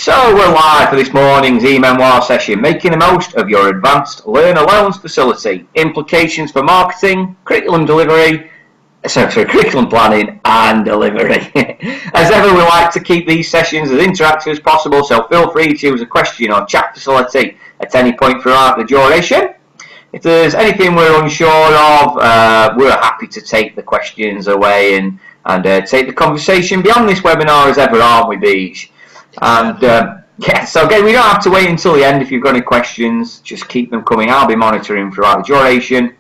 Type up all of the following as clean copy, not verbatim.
So we're live for this morning's e-memoir session, making the most of your advanced learner loans facility, implications for marketing, curriculum planning and delivery. As ever, we like to keep these sessions as interactive as possible, so feel free to use a question or chat facility at any point throughout the duration. If there's anything we're unsure of, we're happy to take the questions away and take the conversation beyond this webinar as ever, aren't we, Beej? And yeah, so again, we don't have to wait until the end. If you've got any questions, just keep them coming. I'll be monitoring throughout the duration,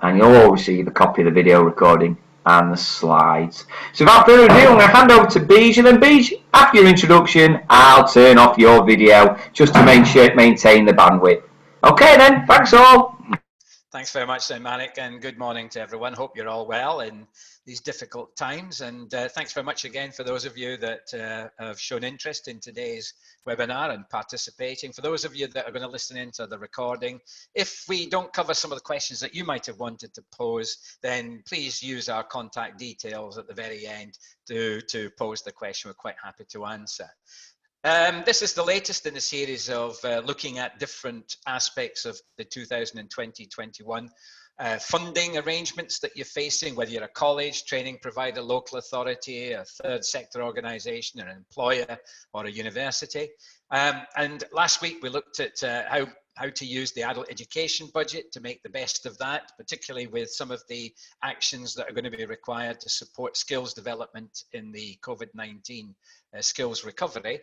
and you'll all receive a copy of the video recording and the slides. So without further ado, I'm going to hand over to Beej, and then Beej, after your introduction, I'll turn off your video just to maintain the bandwidth. Okay then, thanks all. Thanks very much, Manik, and good morning to everyone. Hope you're all well in these difficult times. And thanks very much again for those of you that have shown interest in today's webinar and participating. For those of you that are going to listen into the recording, if we don't cover some of the questions that you might have wanted to pose, then please use our contact details at the very end to pose the question. We're quite happy to answer. This is the latest in a series of looking at different aspects of the 2020-21 funding arrangements that you're facing, whether you're a college, training provider, local authority, a third sector organisation, an employer or a university. And last week we looked at how to use the adult education budget to make the best of that, particularly with some of the actions that are going to be required to support skills development in the COVID-19 skills recovery.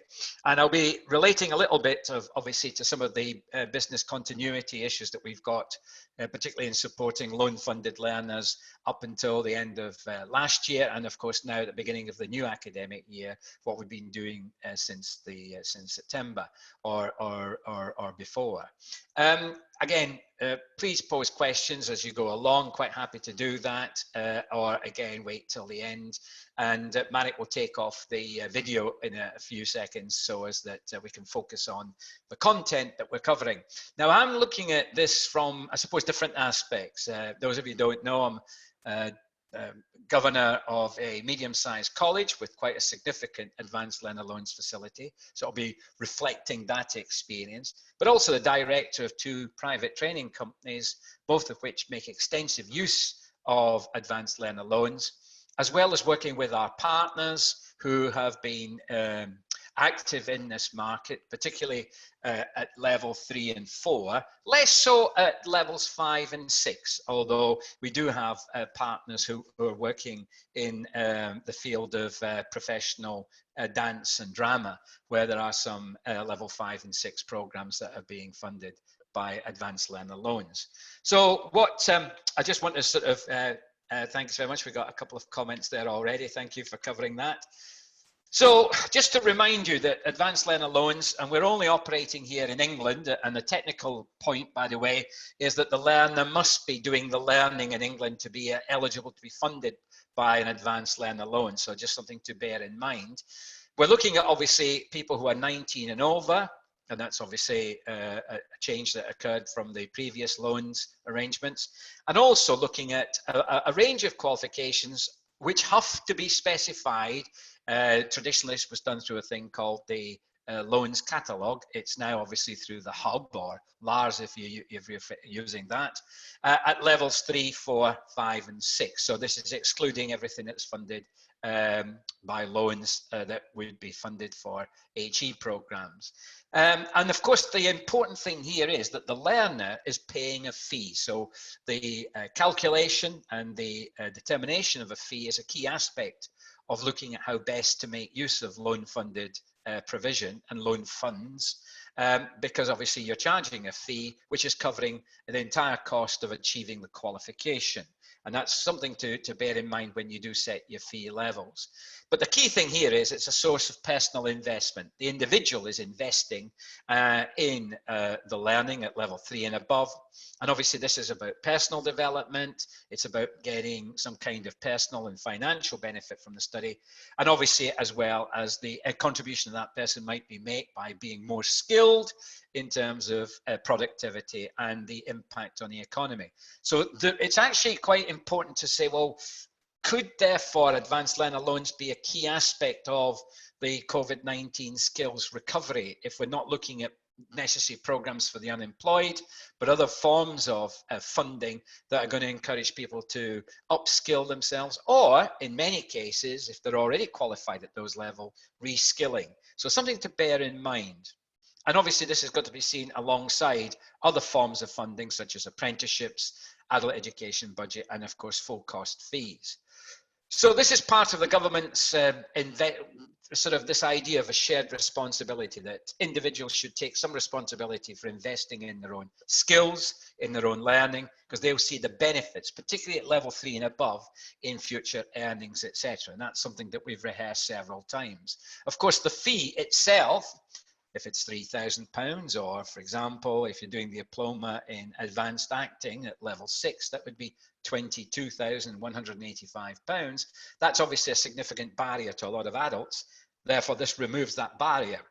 And I'll be relating a little bit of, obviously, to some of the business continuity issues that we've got, particularly in supporting loan-funded learners up until the end of last year, and of course now at the beginning of the new academic year, what we've been doing since September or before. Again, please pose questions as you go along. Quite happy to do that, or again, wait till the end. And Manik will take off the video in a few seconds so as that we can focus on the content that we're covering. Now, I'm looking at this from, I suppose, different aspects. Those of you who don't know, I'm governor of a medium-sized college with quite a significant advanced learner loans facility. So I'll be reflecting that experience, but also the director of two private training companies, both of which make extensive use of advanced learner loans, as well as working with our partners who have been active in this market, particularly at level 3 and 4, less so at levels 5 and 6, although we do have partners who are working in the field of professional dance and drama, where there are some level 5 and 6 programs that are being funded by advanced learner loans. So what I just want to sort of, thanks very much. We got a couple of comments there already. Thank you for covering that. So just to remind you that advanced learner loans, and we're only operating here in England, and the technical point, by the way, is that the learner must be doing the learning in England to be eligible to be funded by an advanced learner loan. So just something to bear in mind. We're looking at obviously people who are 19 and over, and that's obviously a change that occurred from the previous loans arrangements, and also looking at a range of qualifications which have to be specified. Traditionally, this was done through a thing called the loans catalogue. It's now obviously through the hub, or LARS if you're using that, at levels 3, 4, 5 and 6. So this is excluding everything that's funded by loans that would be funded for HE programs. And of course, the important thing here is that the learner is paying a fee. So the calculation and the determination of a fee is a key aspect of looking at how best to make use of loan-funded provision and loan funds, because obviously you're charging a fee which is covering the entire cost of achieving the qualification. And that's something to bear in mind when you do set your fee levels. But the key thing here is it's a source of personal investment. The individual is investing in the learning at level 3 and above. And obviously this is about personal development. It's about getting some kind of personal and financial benefit from the study. And obviously, as well as the contribution that person might be made by being more skilled in terms of productivity and the impact on the economy. So it's actually quite important to say, well, could therefore advanced learner loans be a key aspect of the COVID-19 skills recovery if we're not looking at necessary programs for the unemployed, but other forms of funding that are going to encourage people to upskill themselves, or in many cases, if they're already qualified at those levels, reskilling. So something to bear in mind. And obviously this has got to be seen alongside other forms of funding such as apprenticeships, adult education budget, and of course full cost fees. So this is part of the government's sort of this idea of a shared responsibility, that individuals should take some responsibility for investing in their own skills, in their own learning, because they'll see the benefits, particularly at level 3 and above, in future earnings, etc. And that's something that we've rehearsed several times. Of course, the fee itself, if it's £3,000, or for example, if you're doing the diploma in advanced acting at level 6, that would be £22,185. That's obviously a significant barrier to a lot of adults. Therefore, this removes that barrier.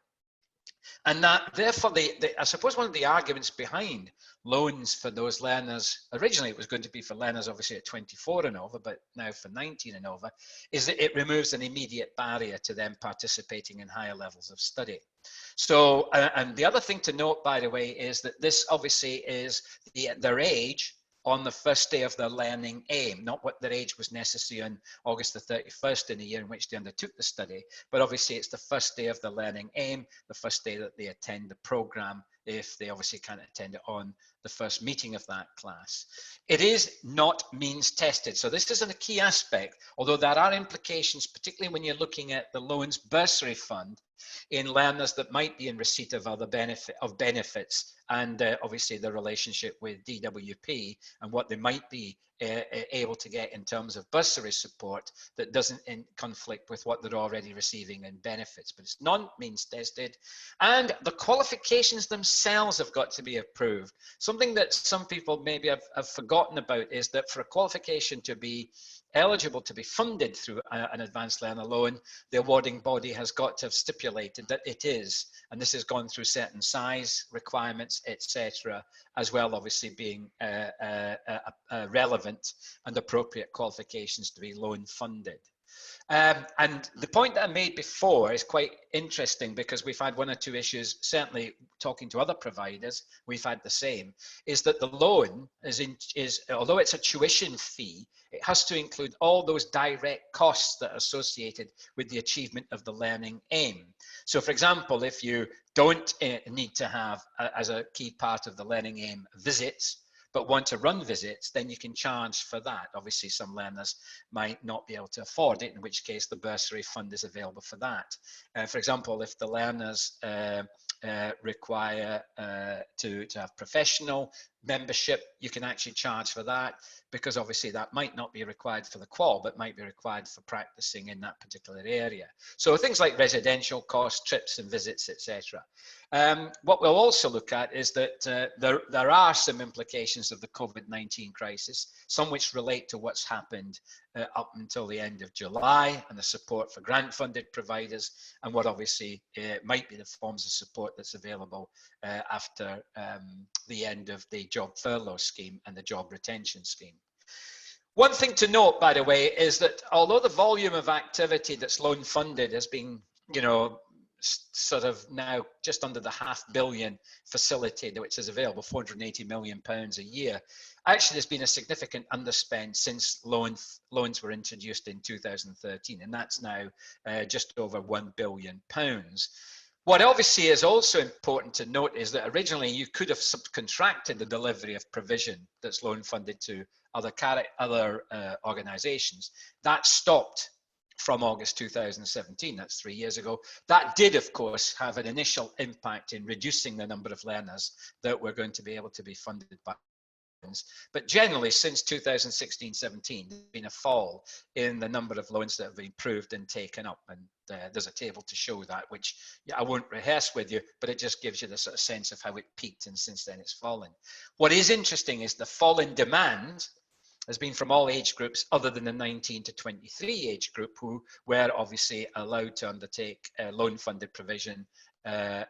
And that, therefore, I suppose one of the arguments behind loans for those learners, originally it was going to be for learners obviously at 24 and over, but now for 19 and over, is that it removes an immediate barrier to them participating in higher levels of study. So, and the other thing to note, by the way, is that this obviously is their age on the first day of their learning aim, not what their age was necessary on August the 31st in the year in which they undertook the study, but obviously it's the first day of the learning aim, the first day that they attend the program, if they obviously can't attend it on the first meeting of that class. It is not means tested. So this is a key aspect, although there are implications, particularly when you're looking at the loans bursary fund, in learners that might be in receipt of other benefits, and obviously the relationship with DWP and what they might be able to get in terms of bursary support that doesn't conflict with what they're already receiving in benefits. But it's non-means tested, and the qualifications themselves have got to be approved. Something that some people maybe have forgotten about is that for a qualification to be eligible to be funded through an advanced learner loan, the awarding body has got to have stipulated that it is, and this has gone through certain size requirements, etc., as well obviously being relevant and appropriate qualifications to be loan funded. And the point that I made before is quite interesting, because we've had one or two issues, certainly talking to other providers, we've had the same, is that the loan is although it's a tuition fee, it has to include all those direct costs that are associated with the achievement of the learning aim. So for example, if you don't need to have, as a key part of the learning aim, visits, but want to run visits, then you can charge for that. Obviously, some learners might not be able to afford it, in which case the bursary fund is available for that. For example, if the learners require to have professional membership, you can actually charge for that, because obviously that might not be required for the qual, but might be required for practicing in that particular area. So things like residential costs, trips and visits, etc. What we'll also look at is that there are some implications of the COVID-19 crisis, some which relate to what's happened up until the end of July, and the support for grant-funded providers, and what obviously might be the forms of support that's available after the end of the job furlough scheme and the job retention scheme. One thing to note, by the way, is that although the volume of activity that's loan funded has been, sort of now just under the £500 million facility which is available, £480 million a year, actually there's been a significant underspend since loans were introduced in 2013, and that's now just over £1 billion. What obviously is also important to note is that originally you could have subcontracted the delivery of provision that's loan funded to other organisations. That stopped from August 2017, that's 3 years ago. That did, of course, have an initial impact in reducing the number of learners that were going to be able to be funded by loans. But generally, since 2016-17, there's been a fall in the number of loans that have been approved and taken up. And there's a table to show that, which I won't rehearse with you, but it just gives you the sort of sense of how it peaked, and since then it's fallen. What is interesting is the fall in demand has been from all age groups other than the 19 to 23 age group, who were obviously allowed to undertake loan funded provision and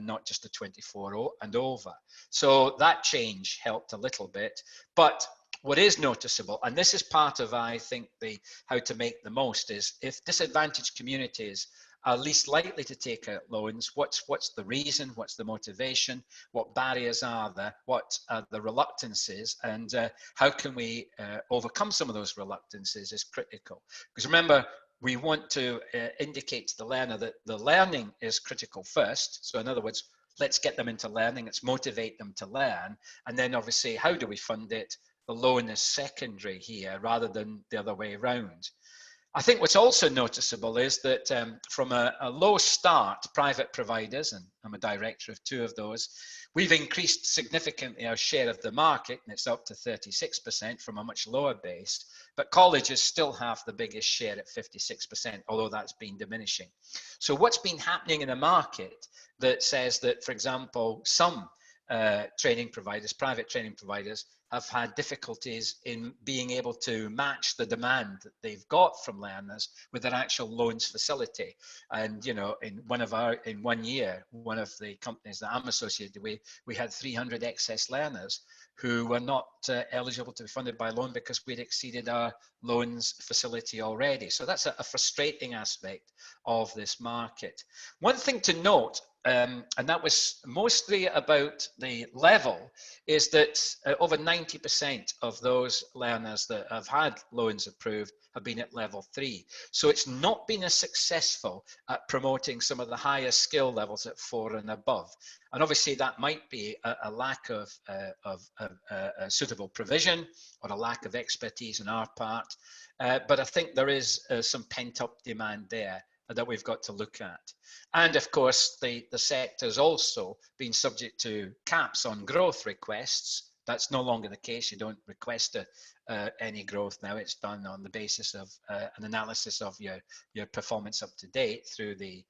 not just the 24 and over. So that change helped a little bit, but What is noticeable, and this is part of, I think, the how to make the most, is if disadvantaged communities are least likely to take out loans, what's the reason, what's the motivation, what barriers are there, what are the reluctances, and how can we overcome some of those reluctances is critical. Because remember, we want to indicate to the learner that the learning is critical first. So in other words, let's get them into learning, let's motivate them to learn, and then obviously how do we fund it? The loan is secondary here rather than the other way around. I think what's also noticeable is that from a low start, private providers, and I'm a director of 2 of those, we've increased significantly our share of the market, and it's up to 36% from a much lower base, but colleges still have the biggest share at 56%, although that's been diminishing. So what's been happening in the market that says that, for example, some training providers, private training providers, have had difficulties in being able to match the demand that they've got from learners with their actual loans facility. And you know, in 1 year, one of the companies that I'm associated with, we had 300 excess learners who were not eligible to be funded by loan because we'd exceeded our loans facility already. So that's a frustrating aspect of this market. One thing to note, and that was mostly about the level, is that over 90% of those learners that have had loans approved have been at level 3. So it's not been as successful at promoting some of the higher skill levels at 4 and above. And obviously that might be a lack of suitable provision or a lack of expertise on our part. But I think there is some pent-up demand there that we've got to look at. And of course, the sector has also been subject to caps on growth requests. That's no longer the case. You don't request any growth now. It's done on the basis of an analysis of your performance up to date through the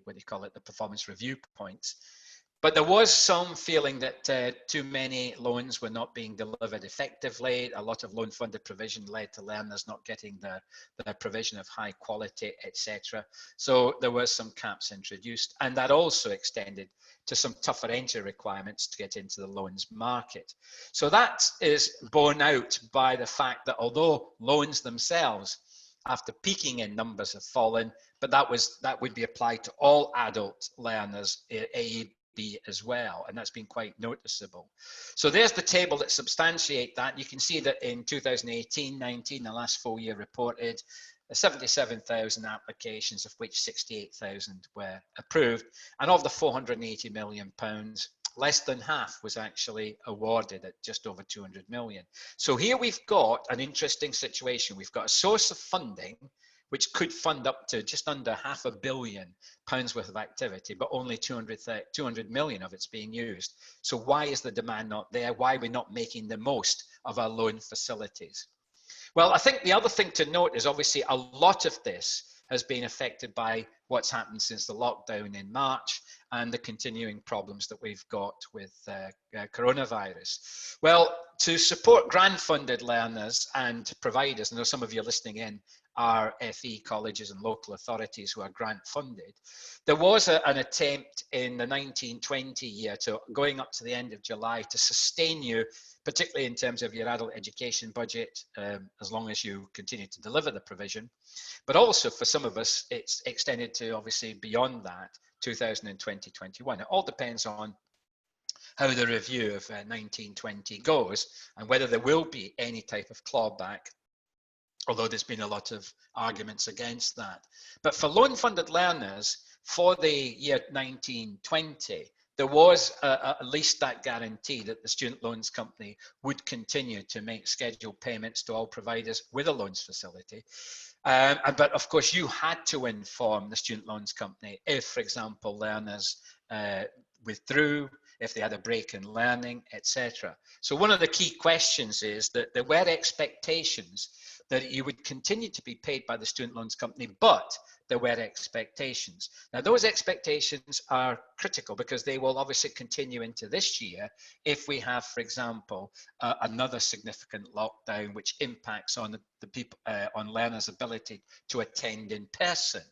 what do you call it, the performance review points. But there was some feeling that too many loans were not being delivered effectively. A lot of loan funded provision led to learners not getting the provision of high quality, etc. So there were some caps introduced, and that also extended to some tougher entry requirements to get into the loans market. So that is borne out by the fact that although loans themselves, after peaking in numbers, have fallen, but that would be applied to all adult learners, AEB as well, and that's been quite noticeable. So there's the table that substantiate that. You can see that in 2018-19, the last full year reported, 77,000 applications, of which 68,000 were approved, and of the £480 million, less than half was actually awarded at just over 200 million. So here we've got an interesting situation. We've got a source of funding which could fund up to just under £500 million worth of activity, but only 200 million of it's being used. So why is the demand not there? Why are we not making the most of our loan facilities? Well, I think the other thing to note is obviously a lot of this has been affected by what's happened since the lockdown in March and the continuing problems that we've got with coronavirus. Well, to support grant-funded learners and providers, I know some of you listening in are FE colleges and local authorities who are grant-funded. There was an attempt in the 19-20 year, to going up to the end of July, to sustain you, particularly in terms of your adult education budget, as long as you continue to deliver the provision. But also for some of us, it's extended to obviously beyond that, 2020-21. It all depends on how the review of 19-20 goes and whether there will be any type of clawback, although there's been a lot of arguments against that. But for loan-funded learners, for the year 19-20, there was at least that guarantee that the student loans company would continue to make scheduled payments to all providers with a loans facility. But of course, you had to inform the student loans company if, for example, learners withdrew, if they had a break in learning, etc. So one of the key questions is that there were expectations that you would continue to be paid by the student loans company, but there were expectations. Now, those expectations are critical because they will obviously continue into this year if we have, for example, another significant lockdown which impacts on the people, on learners' ability to attend in person.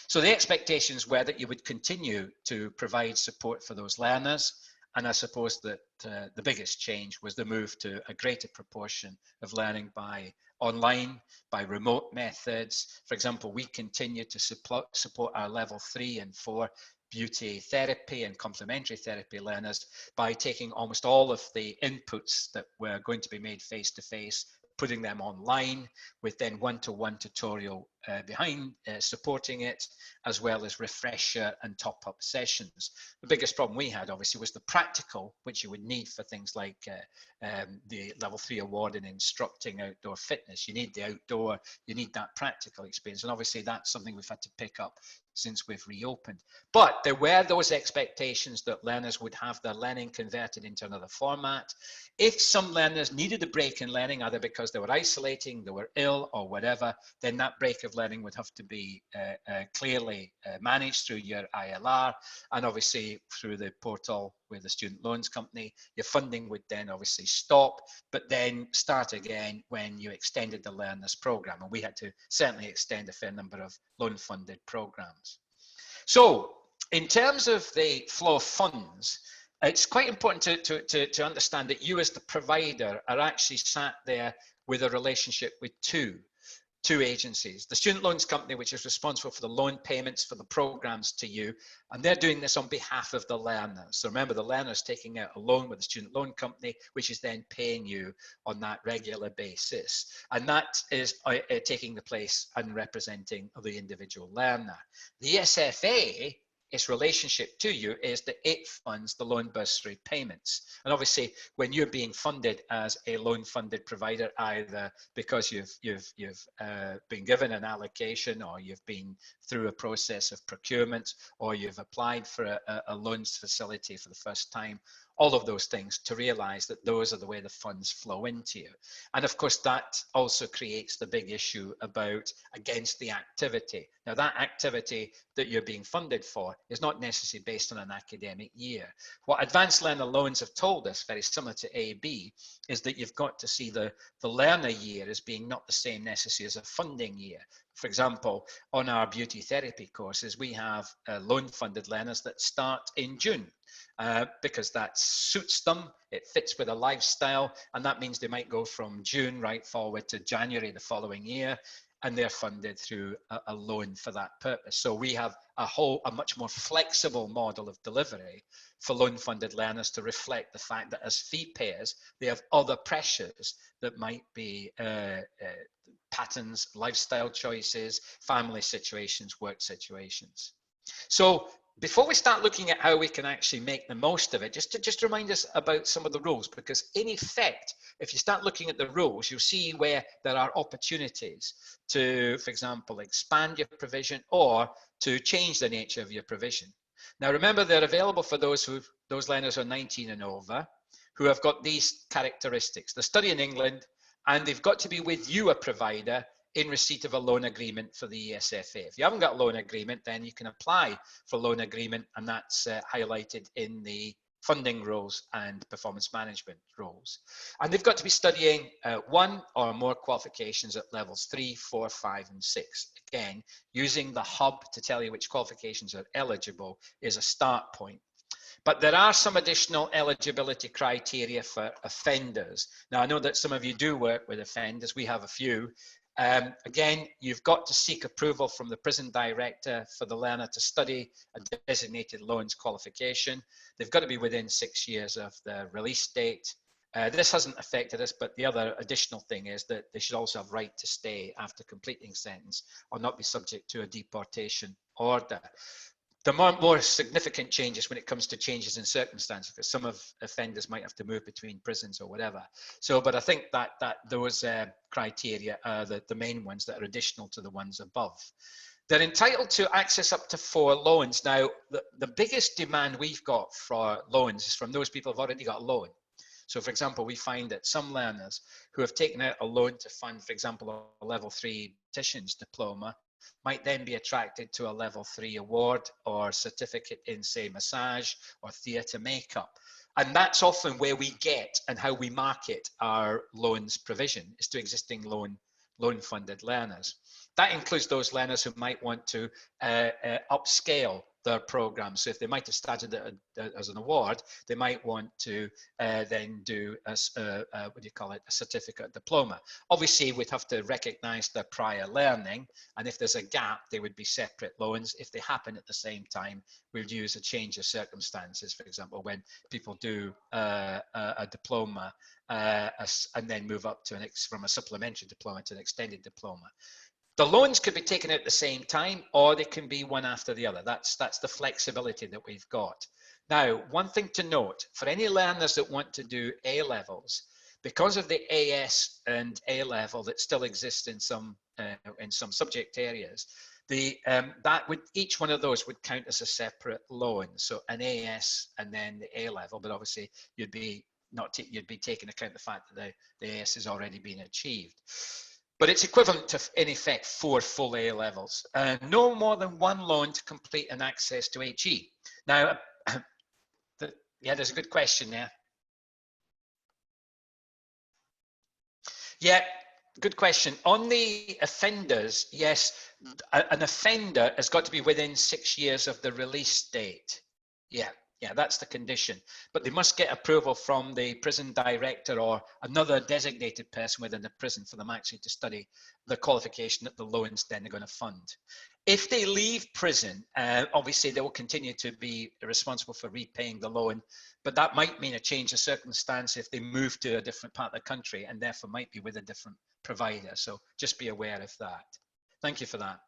So the expectations were that you would continue to provide support for those learners, and I suppose that the biggest change was the move to a greater proportion of learning by online, by remote methods. For example, we continue to support our level 3 and 4 beauty therapy and complementary therapy learners by taking almost all of the inputs that were going to be made face-to-face, putting them online with then one-to-one tutorial behind supporting it, as well as refresher and top-up sessions. The biggest problem we had, obviously, was the practical, which you would need for things like the level 3 award in instructing outdoor fitness. You need the outdoor, you need that practical experience. And obviously that's something we've had to pick up since we've reopened. But there were those expectations that learners would have their learning converted into another format. If some learners needed a break in learning, either because they were isolating, they were ill or whatever, then that break of learning would have to be clearly managed through your ILR, and obviously through the portal with the student loans company. Your funding would then obviously stop, but then start again when you extended the learners program. And we had to certainly extend a fair number of loan funded programs. So in terms of the flow of funds, it's quite important to understand that you as the provider are actually sat there with a relationship with two agencies. The student loans company, which is responsible for the loan payments for the programs to you, and they're doing this on behalf of the learners. So remember, the learner's taking out a loan with the student loan company, which is then paying you on that regular basis. And that is taking the place and representing the individual learner. The ESFA, its relationship to you is that it funds the loan bursary payments. And obviously, when you're being funded as a loan funded provider, either because you've been given an allocation, or you've been through a process of procurement, or you've applied for a loans facility for the first time, all of those things, to realize that those are the way the funds flow into you. And of course, that also creates the big issue about against the activity. Now, that activity that you're being funded for is not necessarily based on an academic year. What advanced learner loans have told us, very similar to AB, is that you've got to see the learner year as being not the same necessarily as a funding year. For example, on our beauty therapy courses, we have loan funded learners that start in June. Because that suits them, it fits with a lifestyle, and that means they might go from June right forward to January the following year, and they're funded through a loan for that purpose. So we have a much more flexible model of delivery for loan funded learners to reflect the fact that as fee payers, they have other pressures that might be patterns, lifestyle choices, family situations, work situations. So before we start looking at how we can actually make the most of it, just remind us about some of the rules, because in effect, if you start looking at the rules, you'll see where there are opportunities to, for example, expand your provision or to change the nature of your provision. Now, remember, they're available for those learners who are 19 and over, who have got these characteristics. They study in England, and they've got to be with you, a provider, in receipt of a loan agreement for the ESFA. If you haven't got a loan agreement, then you can apply for a loan agreement, and that's highlighted in the funding rules and performance management rules. And they've got to be studying one or more qualifications at levels 3, 4, 5, and 6. Again, using the hub to tell you which qualifications are eligible is a start point. But there are some additional eligibility criteria for offenders. Now, I know that some of you do work with offenders. We have a few. Again, you've got to seek approval from the prison director for the learner to study a designated loans qualification. They've got to be within 6 years of the release date. This hasn't affected us, but the other additional thing is that they should also have right to stay after completing sentence or not be subject to a deportation order. The more significant changes when it comes to changes in circumstances, because some of offenders might have to move between prisons or whatever. So, but I think that those criteria are the main ones that are additional to the ones above. They're entitled to access up to 4 loans. Now, the biggest demand we've got for loans is from those people who've already got a loan. So, for example, we find that some learners who have taken out a loan to fund, for example, a level 3 dietitian's diploma, might then be attracted to a level 3 award or certificate in, say, massage or theatre makeup. And that's often where we get and how we market our loans provision, is to existing loan funded learners. That includes those learners who might want to upscale their program. So if they might have started it as an award, they might want to then do a certificate diploma. Obviously, we'd have to recognize their prior learning, and if there's a gap, they would be separate loans. If they happen at the same time, we'll use a change of circumstances. For example, when people do a diploma and then move up to from a supplementary diploma to an extended diploma. The loans could be taken at the same time, or they can be one after the other. That's the flexibility that we've got. Now, one thing to note, for any learners that want to do A-levels, because of the AS and A-level that still exists in some subject areas, each one of those would count as a separate loan. So an AS and then the A-level, but obviously you'd be taking account the fact that the AS has already been achieved. But it's equivalent to, in effect, 4 full A levels. No more than one loan to complete an access to HE. Now, yeah, there's a good question there. Yeah, good question. On the offenders, yes, an offender has got to be within 6 years of the release date. Yeah, that's the condition. But they must get approval from the prison director or another designated person within the prison for them actually to study the qualification that the loans then are going to fund. If they leave prison, obviously they will continue to be responsible for repaying the loan, but that might mean a change of circumstance if they move to a different part of the country and therefore might be with a different provider. So just be aware of that. Thank you for that.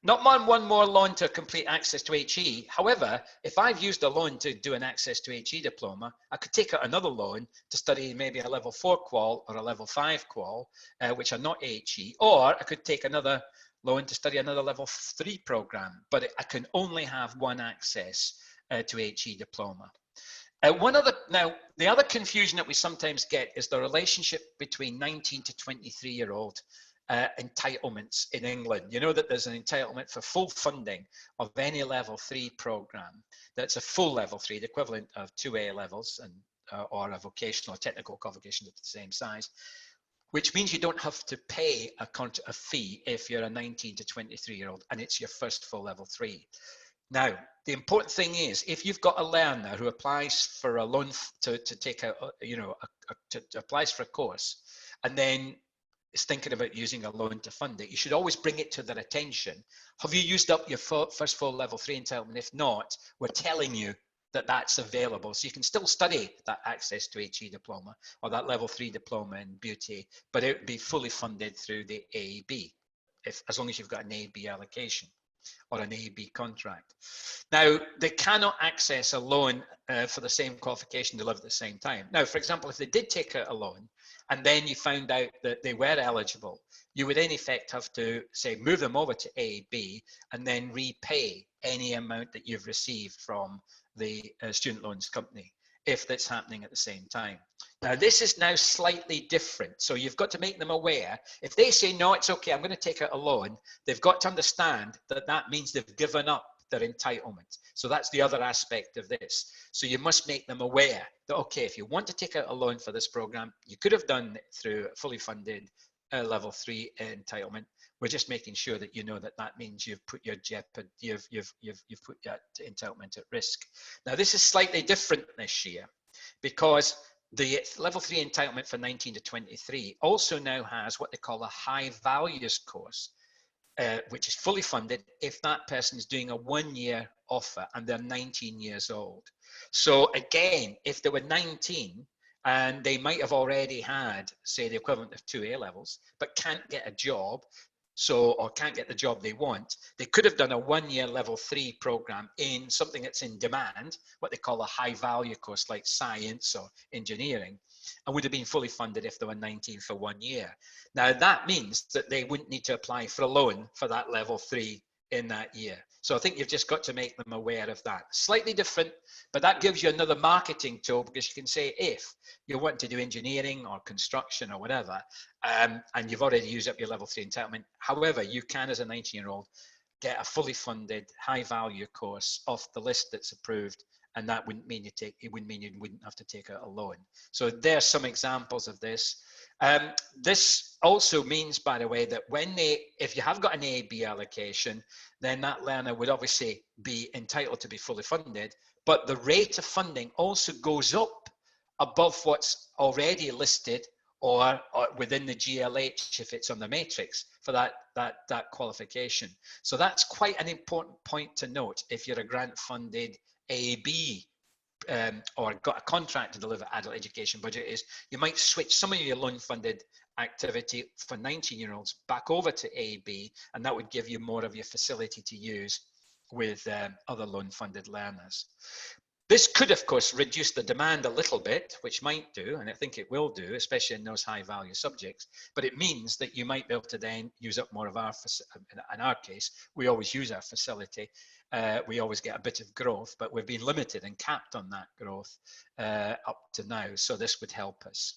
Not one more loan to complete access to HE. However, if I've used a loan to do an access to HE diploma, I could take out another loan to study maybe a level 4 qual or a level 5 qual, which are not HE, or I could take another loan to study another level 3 program, but I can only have one access to HE diploma. Now, the other confusion that we sometimes get is the relationship between 19 to 23-year-old entitlements in England. You know that there's an entitlement for full funding of any level 3 program. That's a full level 3, the equivalent of 2 A levels and or a vocational or technical qualification at the same size, which means you don't have to pay a fee if you're a 19 to 23-year-old and it's your first full level 3. Now, the important thing is, if you've got a learner who applies for a loan to take out, applies for a course, and then is thinking about using a loan to fund it, you should always bring it to their attention. Have you used up your first full level 3 entitlement? If not, we're telling you that that's available. So you can still study that access to HE diploma or that level 3 diploma in beauty, but it would be fully funded through the AEB, as long as you've got an AEB allocation or an AEB contract. Now, they cannot access a loan for the same qualification delivered at the same time. Now, for example, if they did take out a loan and then you found out that they were eligible, you would in effect have to, say, move them over to AEB and then repay any amount that you've received from the student loans company, if that's happening at the same time. Now, this is now slightly different. So you've got to make them aware. If they say, no, it's okay, I'm going to take out a loan, they've got to understand that that means they've given up their entitlement. So that's the other aspect of this. So you must make them aware that, okay, if you want to take out a loan for this program, you could have done it through a fully funded level 3 entitlement. We're just making sure that you know that that means you've put your you've put that entitlement at risk. Now, this is slightly different this year because the level 3 entitlement for 19 to 23 also now has what they call a high values course, which is fully funded if that person is doing a 1-year offer and they're 19 years old. So again, if they were 19 and they might have already had, say, the equivalent of 2 A levels, but can't get a job, or can't get the job they want, they could have done a 1-year level 3 program in something that's in demand, what they call a high value course like science or engineering, and would have been fully funded if they were 19 for 1 year. Now, that means that they wouldn't need to apply for a loan for that level 3 in that year. So I think you've just got to make them aware of that. Slightly different, but that gives you another marketing tool, because you can say, if you want to do engineering or construction or whatever, and you've already used up your level 3 entitlement, however, you can, as a 19-year-old, get a fully funded high value course off the list that's approved, and that wouldn't mean you wouldn't have to take out a loan. So there's some examples of this. This also means, by the way, that if you have got an A-B allocation, then that learner would obviously be entitled to be fully funded, but the rate of funding also goes up above what's already listed or within the GLH if it's on the matrix for that qualification. So that's quite an important point to note if you're a grant-funded AB or got a contract to deliver adult education budget, is you might switch some of your loan-funded activity for 19-year-olds back over to AB, and that would give you more of your facility to use with other loan-funded learners. This could, of course, reduce the demand a little bit, which might do, and I think it will do, especially in those high-value subjects, but it means that you might be able to then use up more of our, in our case, we always use our facility. We always get a bit of growth, but we've been limited and capped on that growth up to now, so this would help us.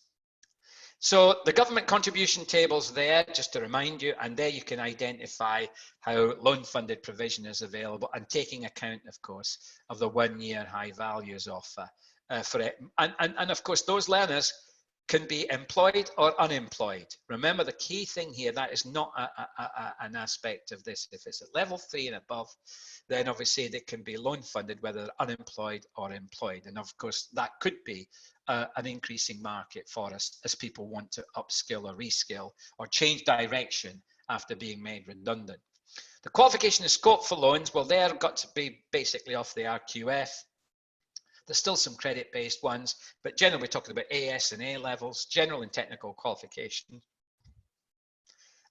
So the government contribution table's there, just to remind you, and there you can identify how loan-funded provision is available and taking account, of course, of the one-year high values offer for it. And of course, those learners can be employed or unemployed. Remember, the key thing here, that is not an aspect of this. If it's at level 3 and above, then obviously they can be loan funded, whether they're unemployed or employed. And of course, that could be an increasing market for us as people want to upskill or reskill or change direction after being made redundant. The qualification and scope for loans, well, they're got to be basically off the RQF. There's still some credit-based ones, but generally we're talking about AS and A levels, general and technical qualification,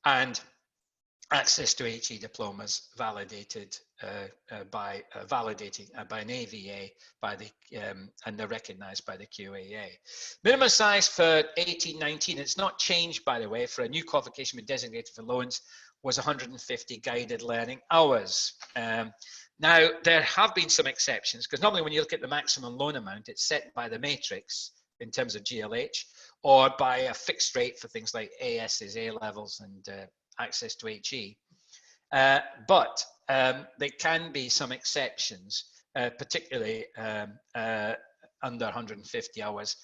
and access to HE diplomas validated by an AVA and they're recognised by the QAA. Minimum size for 18-19, it's not changed, by the way, for a new qualification with designated for loans was 150 guided learning hours. Now, there have been some exceptions, because normally when you look at the maximum loan amount, it's set by the matrix in terms of GLH, or by a fixed rate for things like AS's, A levels, and access to HE. But there can be some exceptions, particularly under 150 hours.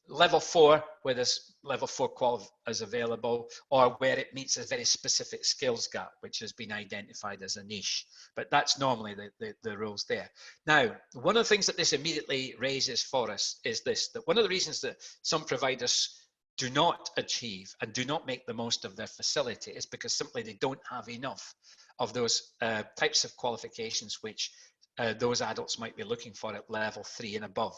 Level 4, where there's level 4 qual is available, or where it meets a very specific skills gap, which has been identified as a niche. But that's normally the rules there. Now, one of the things that this immediately raises for us is this, that one of the reasons that some providers do not achieve and do not make the most of their facility is because simply they don't have enough of those types of qualifications which those adults might be looking for at level 3 and above.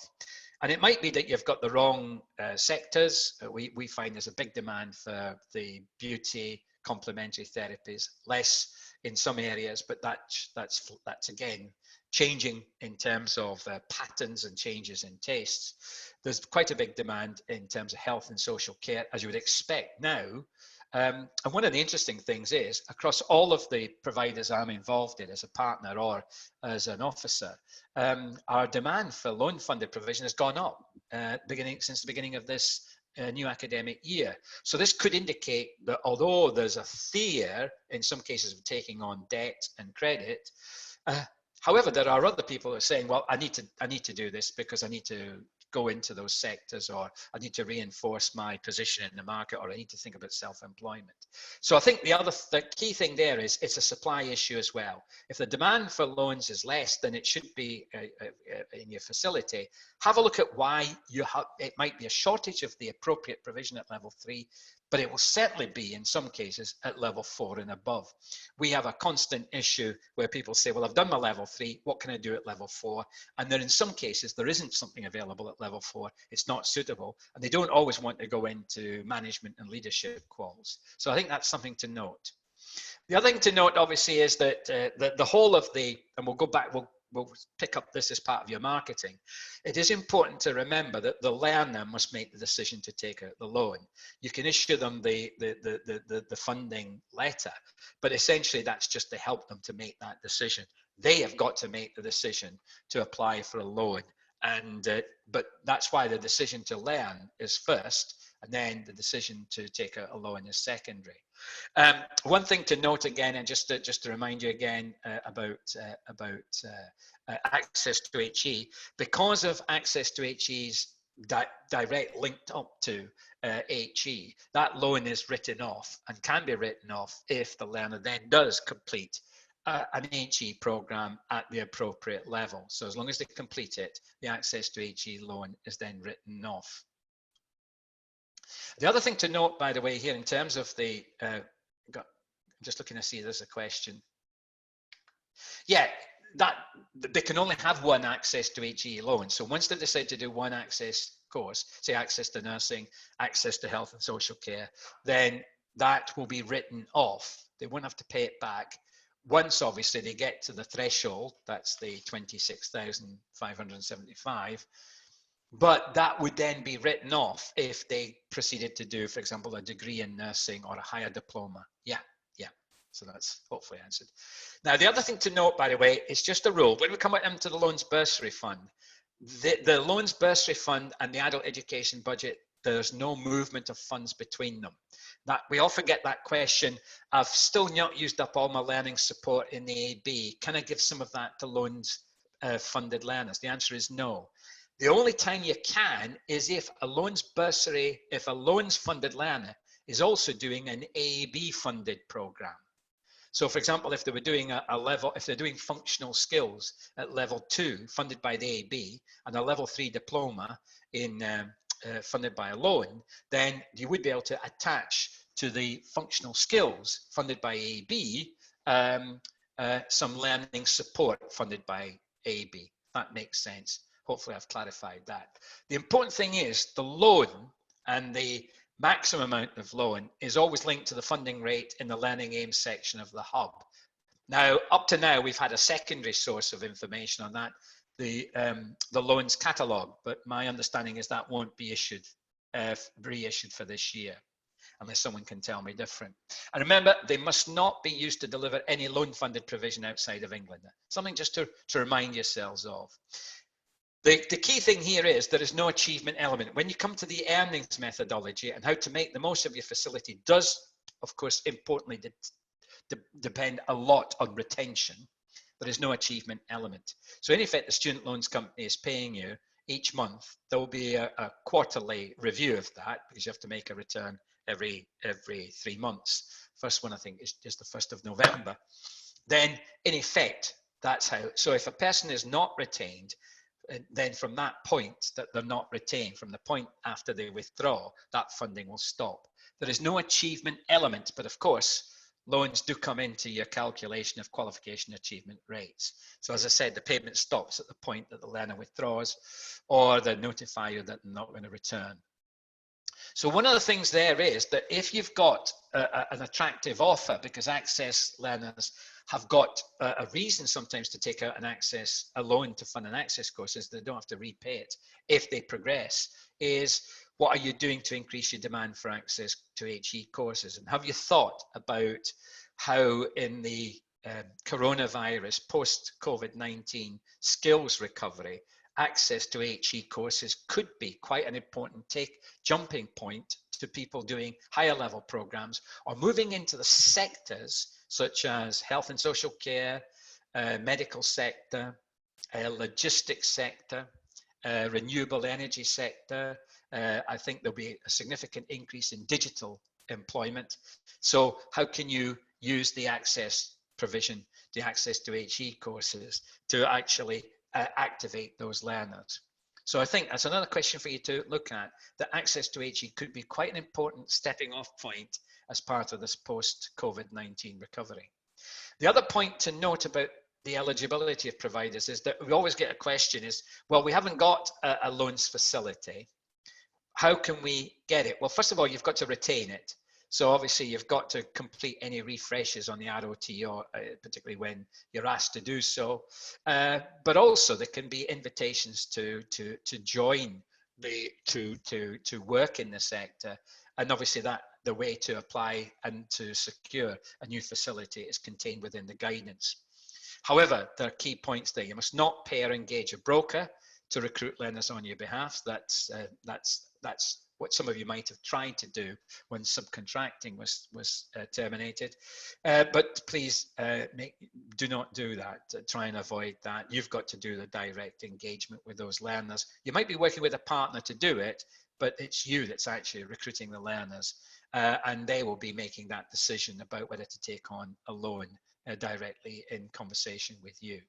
And it might be that you've got the wrong sectors. We find there's a big demand for the beauty, complementary therapies, less in some areas, but that's again changing in terms of patterns and changes in tastes. There's quite a big demand in terms of health and social care, as you would expect now. And one of the interesting things is, across all of the providers I'm involved in as a partner or as an officer, our demand for loan-funded provision has gone up since the beginning of this new academic year. So this could indicate that although there's a fear in some cases of taking on debt and credit, however, there are other people who are saying, well, I need to do this because I need to go into those sectors, or I need to reinforce my position in the market, or I need to think about self-employment. So I think the key thing there is it's a supply issue as well. If the demand for loans is less than it should be in your facility, have a look at why it might be a shortage of the appropriate provision at level 3, but it will certainly be in some cases at level 4 and above. We have a constant issue where people say, well, I've done my level 3, what can I do at level 4? And then in some cases, there isn't something available at level 4, it's not suitable, and they don't always want to go into management and leadership quals. So I think that's something to note. The other thing to note, obviously, is that the whole of the, and we'll go back, we'll pick up this as part of your marketing. It is important to remember that the learner must make the decision to take out the loan. You can issue them the funding letter, but essentially that's just to help them to make that decision. They have got to make the decision to apply for a loan, and but that's why the decision to learn is first, and then the decision to take out a loan is secondary. One thing to note again, and just to remind you again about access to HE, because of access to HE's direct linked up to HE, that loan is written off and can be written off if the learner then does complete an HE program at the appropriate level. So as long as they complete it, the access to HE loan is then written off. The other thing to note, by the way, here in terms of the, I'm just looking to see there's a question. Yeah, that they can only have one access to HE loan. So once they decide to do one access course, say access to nursing, access to health and social care, then that will be written off. They won't have to pay it back. Once obviously they get to the threshold, that's the 26,575, but that would then be written off if they proceeded to do, for example, a degree in nursing or a higher diploma. Yeah. So that's hopefully answered. Now, the other thing to note, by the way, is just a rule. When we come into the Loans Bursary Fund, the Loans Bursary Fund and the Adult Education Budget, there's no movement of funds between them. That we often get that question, I've still not used up all my learning support in the AB. Can I give some of that to loans funded learners? The answer is no. The only time you can is if a loans bursary, if a loans funded learner is also doing an AB funded program. So for example, if they were doing a level, if they're doing functional skills at level 2 funded by the AB and a level 3 diploma in funded by a loan, then you would be able to attach to the functional skills funded by AB some learning support funded by AB. That makes sense. Hopefully I've clarified that. The important thing is the loan and the maximum amount of loan is always linked to the funding rate in the learning aims section of the hub. Now, up to now, we've had a secondary source of information on that, the loans catalogue, but my understanding is that won't be reissued for this year, unless someone can tell me different. And remember, they must not be used to deliver any loan funded provision outside of England. Something just to remind yourselves of. The key thing here is there is no achievement element. When you come to the earnings methodology and how to make the most of your facility does, of course, importantly depend a lot on retention. There is no achievement element. So in effect, the student loans company is paying you each month. There will be a quarterly review of that because you have to make a return every 3 months. First one, I think, is just the 1st of November. Then in effect, that's how. So if a person is not retained, then from that point that they're not retained, from the point after they withdraw, that funding will stop. There is no achievement element, but of course, loans do come into your calculation of qualification achievement rates. So as I said, the payment stops at the point that the learner withdraws or they notify you that they're not going to return. So one of the things there is that if you've got an attractive offer, because access learners have got a reason sometimes to take out a loan to fund an access course, is they don't have to repay it if they progress, is what are you doing to increase your demand for access to HE courses? And have you thought about how in the coronavirus, post-COVID-19 skills recovery, access to HE courses could be quite an important jumping point to people doing higher level programs or moving into the sectors such as health and social care, medical sector, logistics sector, renewable energy sector. I think there'll be a significant increase in digital employment. So how can you use the access provision, the access to HE courses to actually activate those learners? So I think that's another question for you to look at, that access to HE could be quite an important stepping off point as part of this post-COVID-19 recovery. The other point to note about the eligibility of providers is that we always get a question is, well, we haven't got a loans facility. How can we get it? Well, first of all, you've got to retain it. So obviously you've got to complete any refreshes on the ROT, or particularly when you're asked to do so. But also there can be invitations to join to work in the sector. And obviously that the way to apply and to secure a new facility is contained within the guidance. However, there are key points there. You must not pay or engage a broker to recruit learners on your behalf. That's what some of you might have tried to do when subcontracting was terminated. But please do not do that. Try and avoid that. You've got to do the direct engagement with those learners. You might be working with a partner to do it, but it's you that's actually recruiting the learners, and they will be making that decision about whether to take on a loan directly in conversation with you.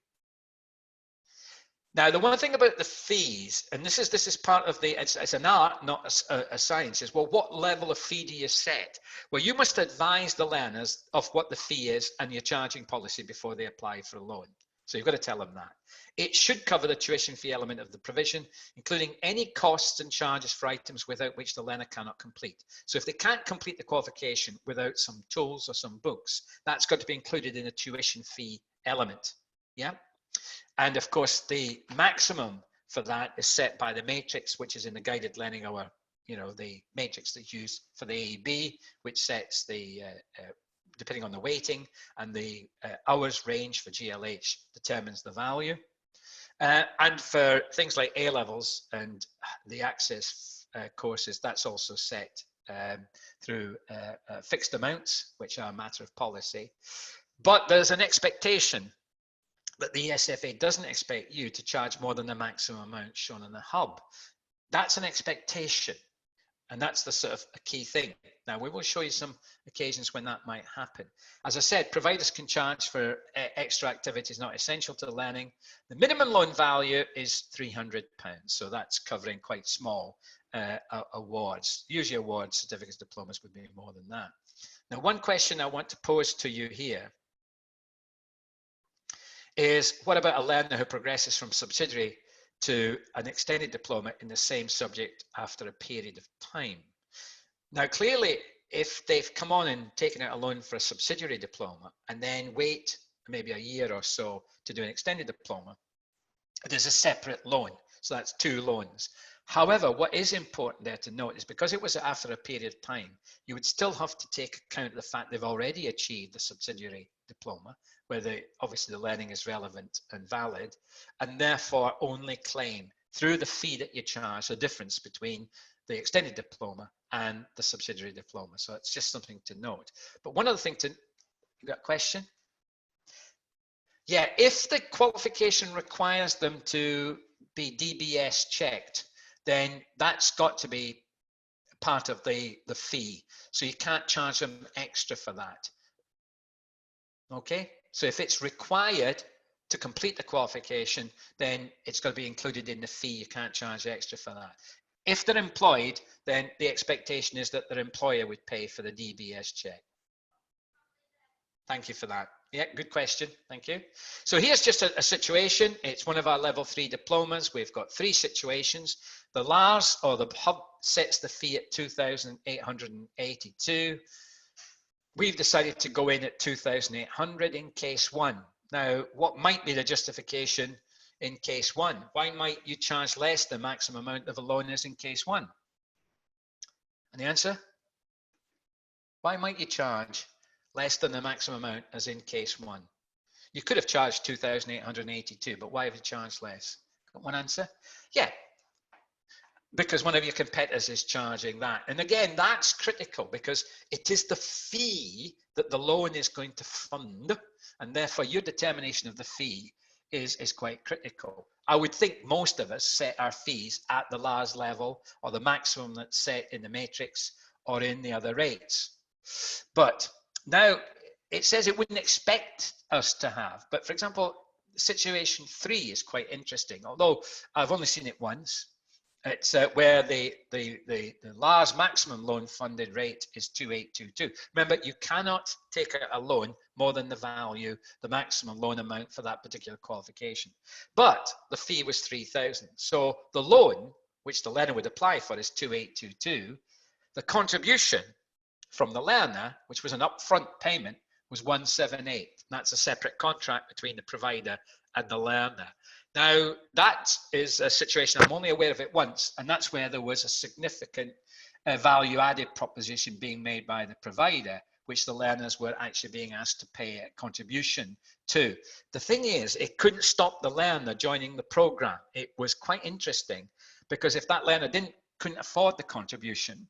Now, the one thing about the fees, and this is part of the, it's an art, not a science, is, well, what level of fee do you set? Well, you must advise the learners of what the fee is and your charging policy before they apply for a loan. So you've got to tell them that. It should cover the tuition fee element of the provision, including any costs and charges for items without which the learner cannot complete. So if they can't complete the qualification without some tools or some books, that's got to be included in the tuition fee element. Yeah. And of course, the maximum for that is set by the matrix, which is in the guided learning hour, the matrix that's used for the AEB, which sets the, depending on the weighting, and the hours range for GLH determines the value. And for things like A-levels and the access courses, that's also set through fixed amounts, which are a matter of policy. But there's an expectation that the ESFA doesn't expect you to charge more than the maximum amount shown in the hub. That's an expectation, and that's the sort of a key thing. Now, we will show you some occasions when that might happen. As I said, providers can charge for extra activities not essential to learning. The minimum loan value is £300, so that's covering quite small awards. Usually awards, certificates, diplomas would be more than that. Now, one question I want to pose to you here is, what about a learner who progresses from subsidiary to an extended diploma in the same subject after a period of time? Now, clearly, if they've come on and taken out a loan for a subsidiary diploma and then wait maybe a year or so to do an extended diploma, it is a separate loan. So that's two loans. However, what is important there to note is, because it was after a period of time, you would still have to take account of the fact they've already achieved the subsidiary diploma, where obviously the learning is relevant and valid, and therefore only claim through the fee that you charge the difference between the extended diploma and the subsidiary diploma. So it's just something to note. But one other thing you got a question? Yeah, if the qualification requires them to be DBS checked, then that's got to be part of the fee. So you can't charge them extra for that. Okay, so if it's required to complete the qualification, then it's got to be included in the fee. You can't charge extra for that. If they're employed, then the expectation is that their employer would pay for the DBS check. Thank you for that. Yeah, good question. Thank you. So here's just a situation. It's one of our level 3 diplomas. We've got 3 situations. The LARS, or the hub, sets the fee at 2,882. We've decided to go in at 2,800 in case 1. Now, what might be the justification in case 1? Why might you charge less than the maximum amount of a loan is in case 1? And the answer? Why might you charge less than the maximum amount as in case 1? You could have charged 2,882, but why have you charged less? Got one answer? Yeah, because one of your competitors is charging that. And again, that's critical, because it is the fee that the loan is going to fund, and therefore your determination of the fee is quite critical. I would think most of us set our fees at the LARS level, or the maximum that's set in the matrix or in the other rates. But now it says it wouldn't expect us to have, but for example, situation 3 is quite interesting, although I've only seen it once. It's where the LARS maximum loan funded rate is 2,822. Remember, you cannot take out a loan more than the value, the maximum loan amount for that particular qualification. But the fee was 3,000. So the loan, which the learner would apply for, is 2,822. The contribution from the learner, which was an upfront payment, was 178. That's a separate contract between the provider and the learner. Now, that is a situation, I'm only aware of it once, and that's where there was a significant value added proposition being made by the provider, which the learners were actually being asked to pay a contribution to. The thing is, it couldn't stop the learner joining the program. It was quite interesting, because if that learner didn't couldn't afford the contribution,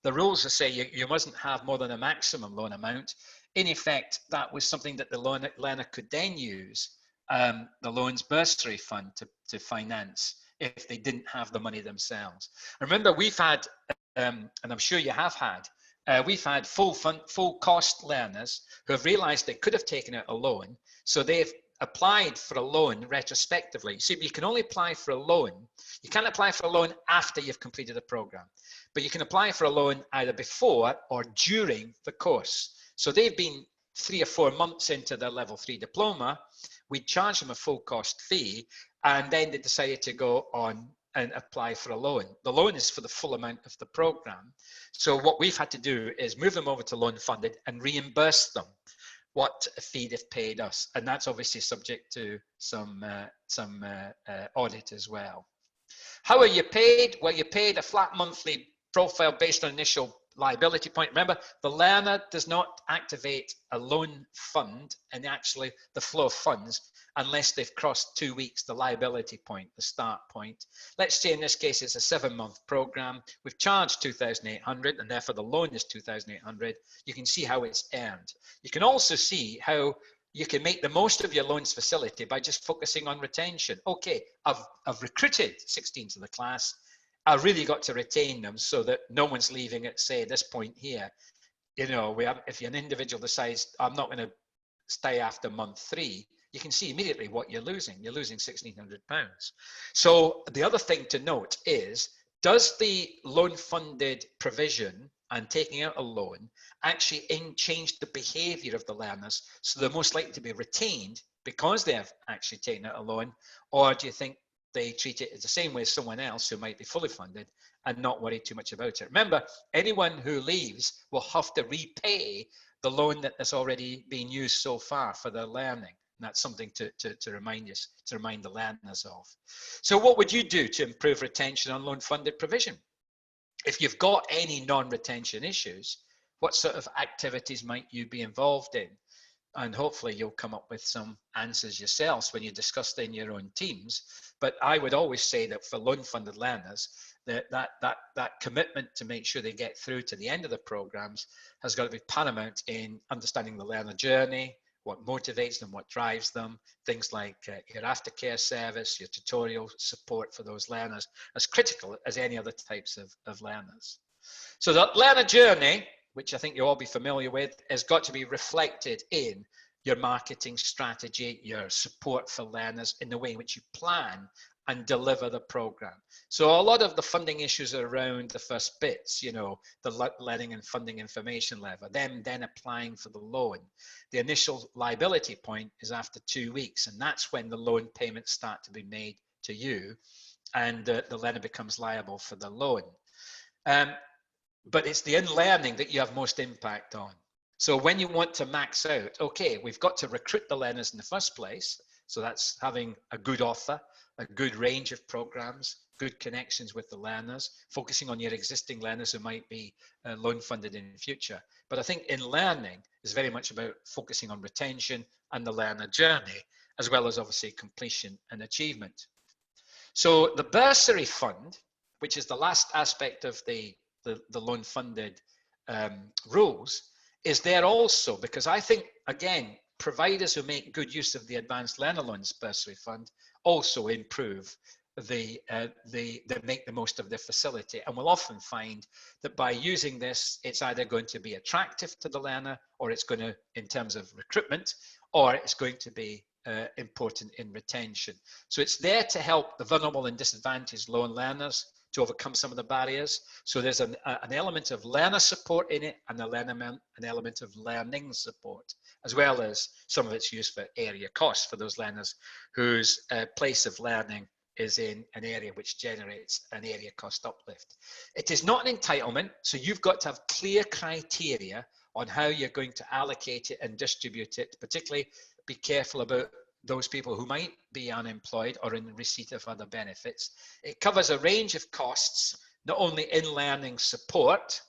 the rules say you mustn't have more than a maximum loan amount. In effect, that was something that the learner could then use the loan's bursary fund to finance if they didn't have the money themselves. Remember, we've had, and I'm sure you have had, we've had full cost learners who have realized they could have taken out a loan, so they've applied for a loan retrospectively. See, you can only apply for a loan. You can't apply for a loan after you've completed a program, but you can apply for a loan either before or during the course. So they've been 3 or 4 months into their level 3 diploma. We charge them a full cost fee, and then they decided to go on and apply for a loan. The loan is for the full amount of the program. So what we've had to do is move them over to loan funded and reimburse them what fee they've paid us, and that's obviously subject to some audit as well. How are you paid? Well, you're paid a flat monthly profile based on initial liability point. Remember, the learner does not activate a loan fund and actually the flow of funds unless they've crossed 2 weeks, the liability point, the start point. Let's say in this case it's a 7-month program. We've charged 2,800 and therefore the loan is 2,800. You can see how it's earned. You can also see how you can make the most of your loans facility by just focusing on retention. Okay, I've recruited 16 to the class. I really got to retain them so that no one's leaving at, say, this point here. You know, if an individual decides, I'm not going to stay after month 3, you can see immediately what you're losing. You're losing £1,600. So the other thing to note is, does the loan funded provision and taking out a loan actually change the behavior of the learners so they're most likely to be retained because they have actually taken out a loan? Or do you think they treat it the same way as someone else who might be fully funded and not worry too much about it? Remember, anyone who leaves will have to repay the loan that has already been used so far for their learning. And that's something to remind the learners of. So what would you do to improve retention on loan funded provision? If you've got any non-retention issues, what sort of activities might you be involved in? And hopefully you'll come up with some answers yourselves when you discuss in your own teams. But I would always say that for loan funded learners, that commitment to make sure they get through to the end of the programs has got to be paramount in understanding the learner journey, what motivates them, what drives them, things like your aftercare service, your tutorial support for those learners, as critical as any other types of learners. So that learner journey, which I think you'll all be familiar with, has got to be reflected in your marketing strategy, your support for learners, in the way in which you plan and deliver the program. So a lot of the funding issues are around the first bits, you know, the learning and funding information level, then applying for the loan. The initial liability point is after 2 weeks, and that's when the loan payments start to be made to you, and the learner becomes liable for the loan. But it's the in-learning that you have most impact on. So when you want to max out, okay, we've got to recruit the learners in the first place. So that's having a good offer, a good range of programs, good connections with the learners, focusing on your existing learners who might be loan funded in the future. But I think in learning is very much about focusing on retention and the learner journey, as well as obviously completion and achievement. So the bursary fund, which is the last aspect of the loan funded rules, is there also because I think, again, providers who make good use of the Advanced Learner Loans Bursary Fund also improve they make the most of their facility, and we'll often find that by using this, it's either going to be attractive to the learner, or it's going to, in terms of recruitment, or it's going to be important in retention. So it's there to help the vulnerable and disadvantaged loan learners to overcome some of the barriers. So there's an element of learner support in it, and an element of learning support, as well as some of its use for area costs for those learners whose place of learning is in an area which generates an area cost uplift. It is not an entitlement, so you've got to have clear criteria on how you're going to allocate it and distribute it. Particularly be careful about those people who might be unemployed or in receipt of other benefits. It covers a range of costs, not only in learning support,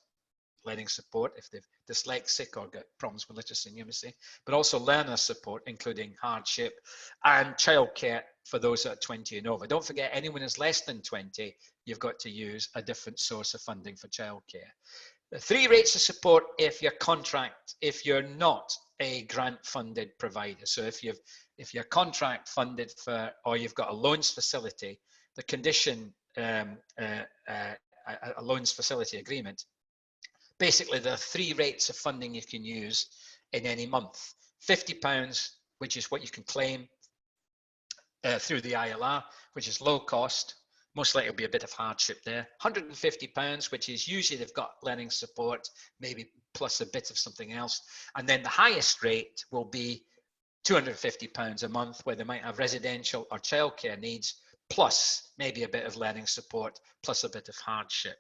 learning support if they're dyslexic or got problems with literacy and numeracy, but also learner support, including hardship, and childcare for those that are 20 and over. Don't forget, anyone who's less than 20, you've got to use a different source of funding for childcare. The 3 rates of support if you're not a grant-funded provider. So if you're contract funded for, or you've got a loans facility, the condition, a loans facility agreement, basically there are 3 rates of funding you can use in any month. £50, which is what you can claim through the ILR, which is low cost. Most likely it'll be a bit of hardship there. £150, which is usually they've got learning support, maybe plus a bit of something else. And then the highest rate will be £250 a month, where they might have residential or childcare needs, plus maybe a bit of learning support, plus a bit of hardship.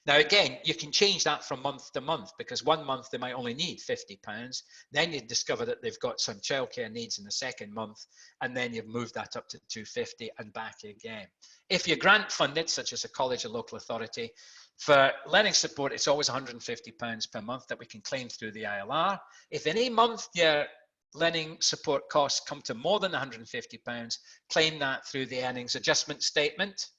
Now, again, you can change that from month to month, because one month they might only need £50. Then you discover that they've got some childcare needs in the second month, and then you've moved that up to £250 and back again. If you're grant funded, such as a college or local authority, for learning support, it's always £150 per month that we can claim through the ILR. If any month your learning support costs come to more than £150, claim that through the earnings adjustment statement.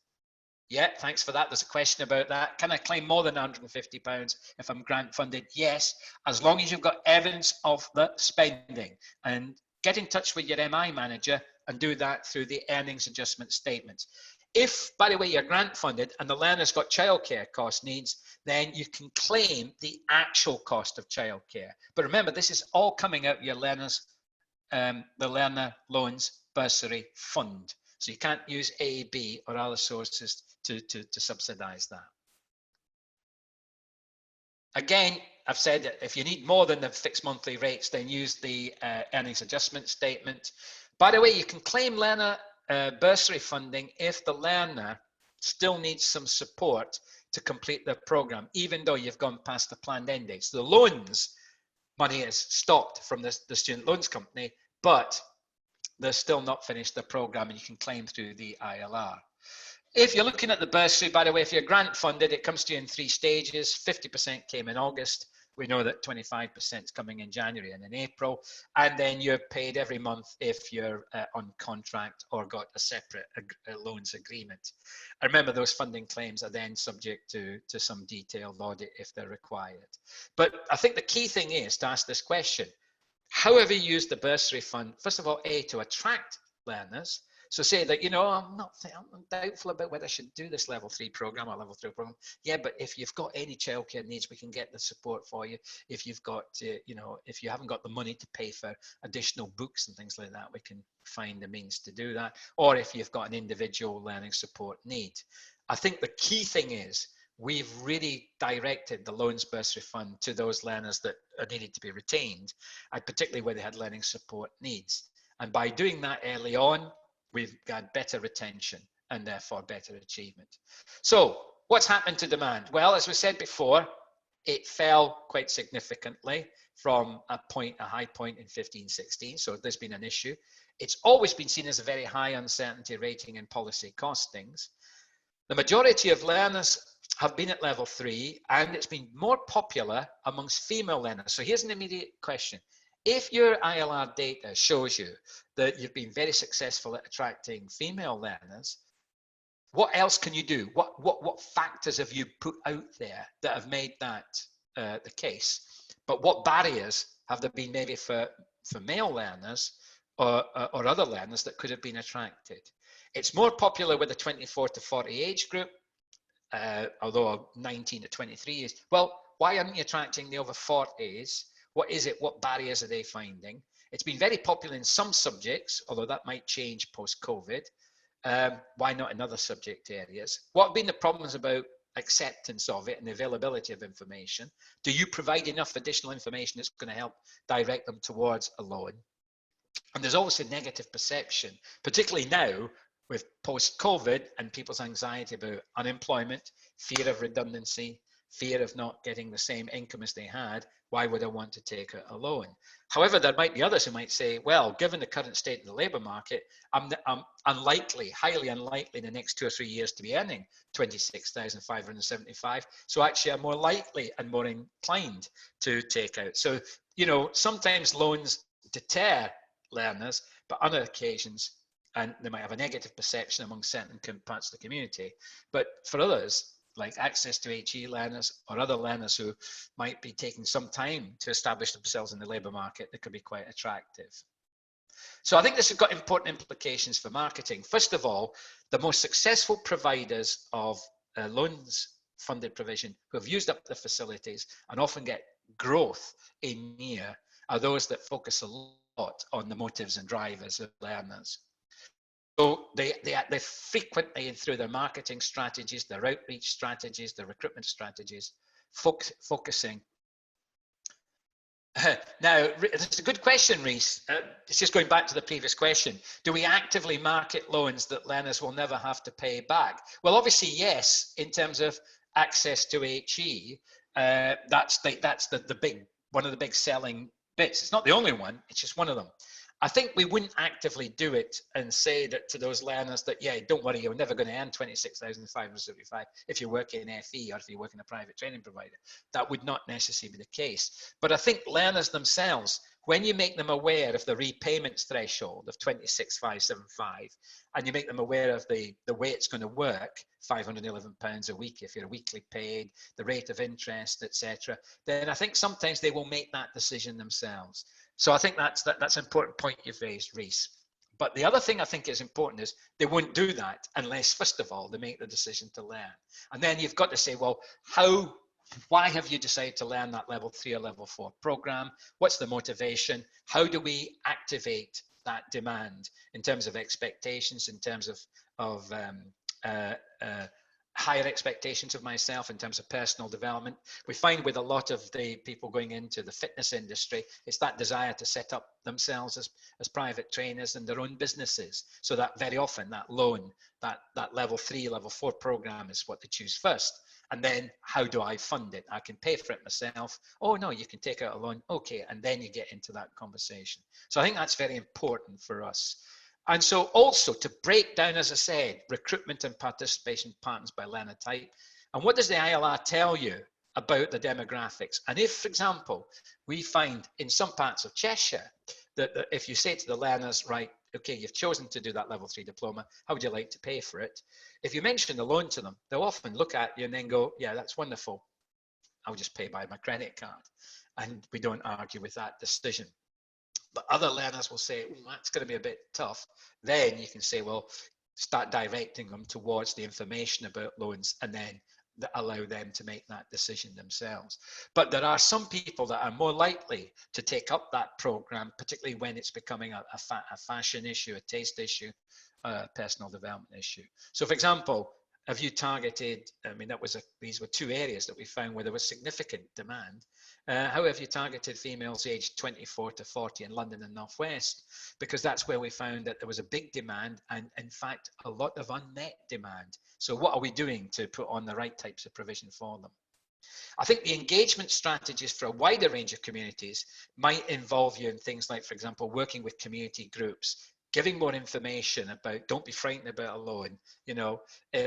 Yeah, thanks for that. There's a question about that. Can I claim more than £150 if I'm grant funded? Yes, as long as you've got evidence of the spending. And get in touch with your MI manager and do that through the earnings adjustment statement. If, by the way, you're grant funded and the learner's got childcare cost needs, then you can claim the actual cost of childcare. But remember, this is all coming out of your the learner loans bursary fund. So you can't use AEB or other sources to subsidize that. Again, I've said that if you need more than the fixed monthly rates, then use the earnings adjustment statement. By the way, you can claim learner bursary funding if the learner still needs some support to complete their program, even though you've gone past the planned end date. So the loans money is stopped from the student loans company, but they're still not finished the program, and you can claim through the ILR. If you're looking at the bursary, by the way, if you're grant funded, it comes to you in 3 stages. 50% came in August. We know that 25% is coming in January and in April. And then you're paid every month if you're on contract or got a separate loans agreement. And remember, those funding claims are then subject to some detailed audit if they're required. But I think the key thing is to ask this question. How have you used the bursary fund? First of all, to attract learners. So say that, you know, I'm doubtful about whether I should do this level 3 program or level 3 program. Yeah, but if you've got any childcare needs, we can get the support for you. If you've got, you know, if you haven't got the money to pay for additional books and things like that, we can find the means to do that. Or if you've got an individual learning support need. I think the key thing is, we've really directed the loans bursary fund to those learners that are needed to be retained, and particularly where they had learning support needs. And by doing that early on, we've got better retention and therefore better achievement. So what's happened to demand? Well, as we said before, it fell quite significantly from a high point in 15-16. So there's been an issue. It's always been seen as a very high uncertainty rating in policy costings. The majority of learners have been at level 3, and it's been more popular amongst female learners. So here's an immediate question. If your ILR data shows you that you've been very successful at attracting female learners, what else can you do? What factors have you put out there that have made that the case? But what barriers have there been maybe for male learners or other learners that could have been attracted? It's more popular with the 24 to 40 age group, although 19 to 23 is. Well, why aren't you attracting the over 40s? What is it? What barriers are they finding? It's been very popular in some subjects, although that might change post-COVID. Why not in other subject areas? What have been the problems about acceptance of it and the availability of information? Do you provide enough additional information that's going to help direct them towards a loan? And there's always a negative perception, particularly now with post-COVID and people's anxiety about unemployment, fear of redundancy, fear of not getting the same income as they had, why would I want to take out a loan? However, there might be others who might say, well, given the current state of the labour market, I'm unlikely, highly unlikely in the next 2 or 3 years to be earning 26,575. So actually I'm more likely and more inclined to take out. So, you know, sometimes loans deter learners, but on other occasions, and they might have a negative perception among certain parts of the community, but for others, like access to HE learners or other learners who might be taking some time to establish themselves in the labour market, they could be quite attractive. So I think this has got important implications for marketing. First of all, the most successful providers of loans funded provision who have used up the facilities and often get growth in year are those that focus a lot on the motives and drivers of learners. So they frequently, through their marketing strategies, their outreach strategies, their recruitment strategies, focusing. Now, it's a good question, Rhys. It's just going back to the previous question. Do we actively market loans that learners will never have to pay back? Well, obviously, yes, in terms of access to HE, that's the big, one of the big selling bits. It's not the only one, it's just one of them. I think we wouldn't actively do it and say that to those learners that, yeah, don't worry, you're never going to earn 26,575 if you work in FE or if you work in a private training provider. That would not necessarily be the case. But I think learners themselves, when you make them aware of the repayments threshold of 26,575, and you make them aware of the way it's going to work, £511 a week if you're weekly paid, the rate of interest, etc., then I think sometimes they will make that decision themselves. So I think that's an important point you've raised, Rhys. But the other thing I think is important is they won't do that unless, first of all, they make the decision to learn. And then you've got to say, well, why have you decided to learn that level 3 or level 4 program? What's the motivation? How do we activate that demand in terms of expectations, in terms of higher expectations of myself in terms of personal development? We find with a lot of the people going into the fitness industry, it's that desire to set up themselves as private trainers and their own businesses. So that very often that loan, that level 3, level 4 program is what they choose first. And then how do I fund it? I can pay for it myself. Oh no, you can take out a loan. Okay, and then you get into that conversation. So I think that's very important for us. And so also to break down, as I said, recruitment and participation patterns by learner type. And what does the ILR tell you about the demographics? And if, for example, we find in some parts of Cheshire that if you say to the learners, right, okay, you've chosen to do that level 3 diploma, how would you like to pay for it? If you mention the loan to them, they'll often look at you and then go, yeah, that's wonderful. I'll just pay by my credit card. And we don't argue with that decision. But other learners will say, that's going to be a bit tough. Then you can say, well, start directing them towards the information about loans and then allow them to make that decision themselves. But there are some people that are more likely to take up that program, particularly when it's becoming a fashion issue, a taste issue, a personal development issue. So for example, have you targeted, I mean, these were two areas that we found where there was significant demand. How have you targeted females aged 24 to 40 in London and North West? Because that's where we found that there was a big demand and in fact, a lot of unmet demand. So what are we doing to put on the right types of provision for them? I think the engagement strategies for a wider range of communities might involve you in things like, for example, working with community groups, giving more information about, don't be frightened about a loan,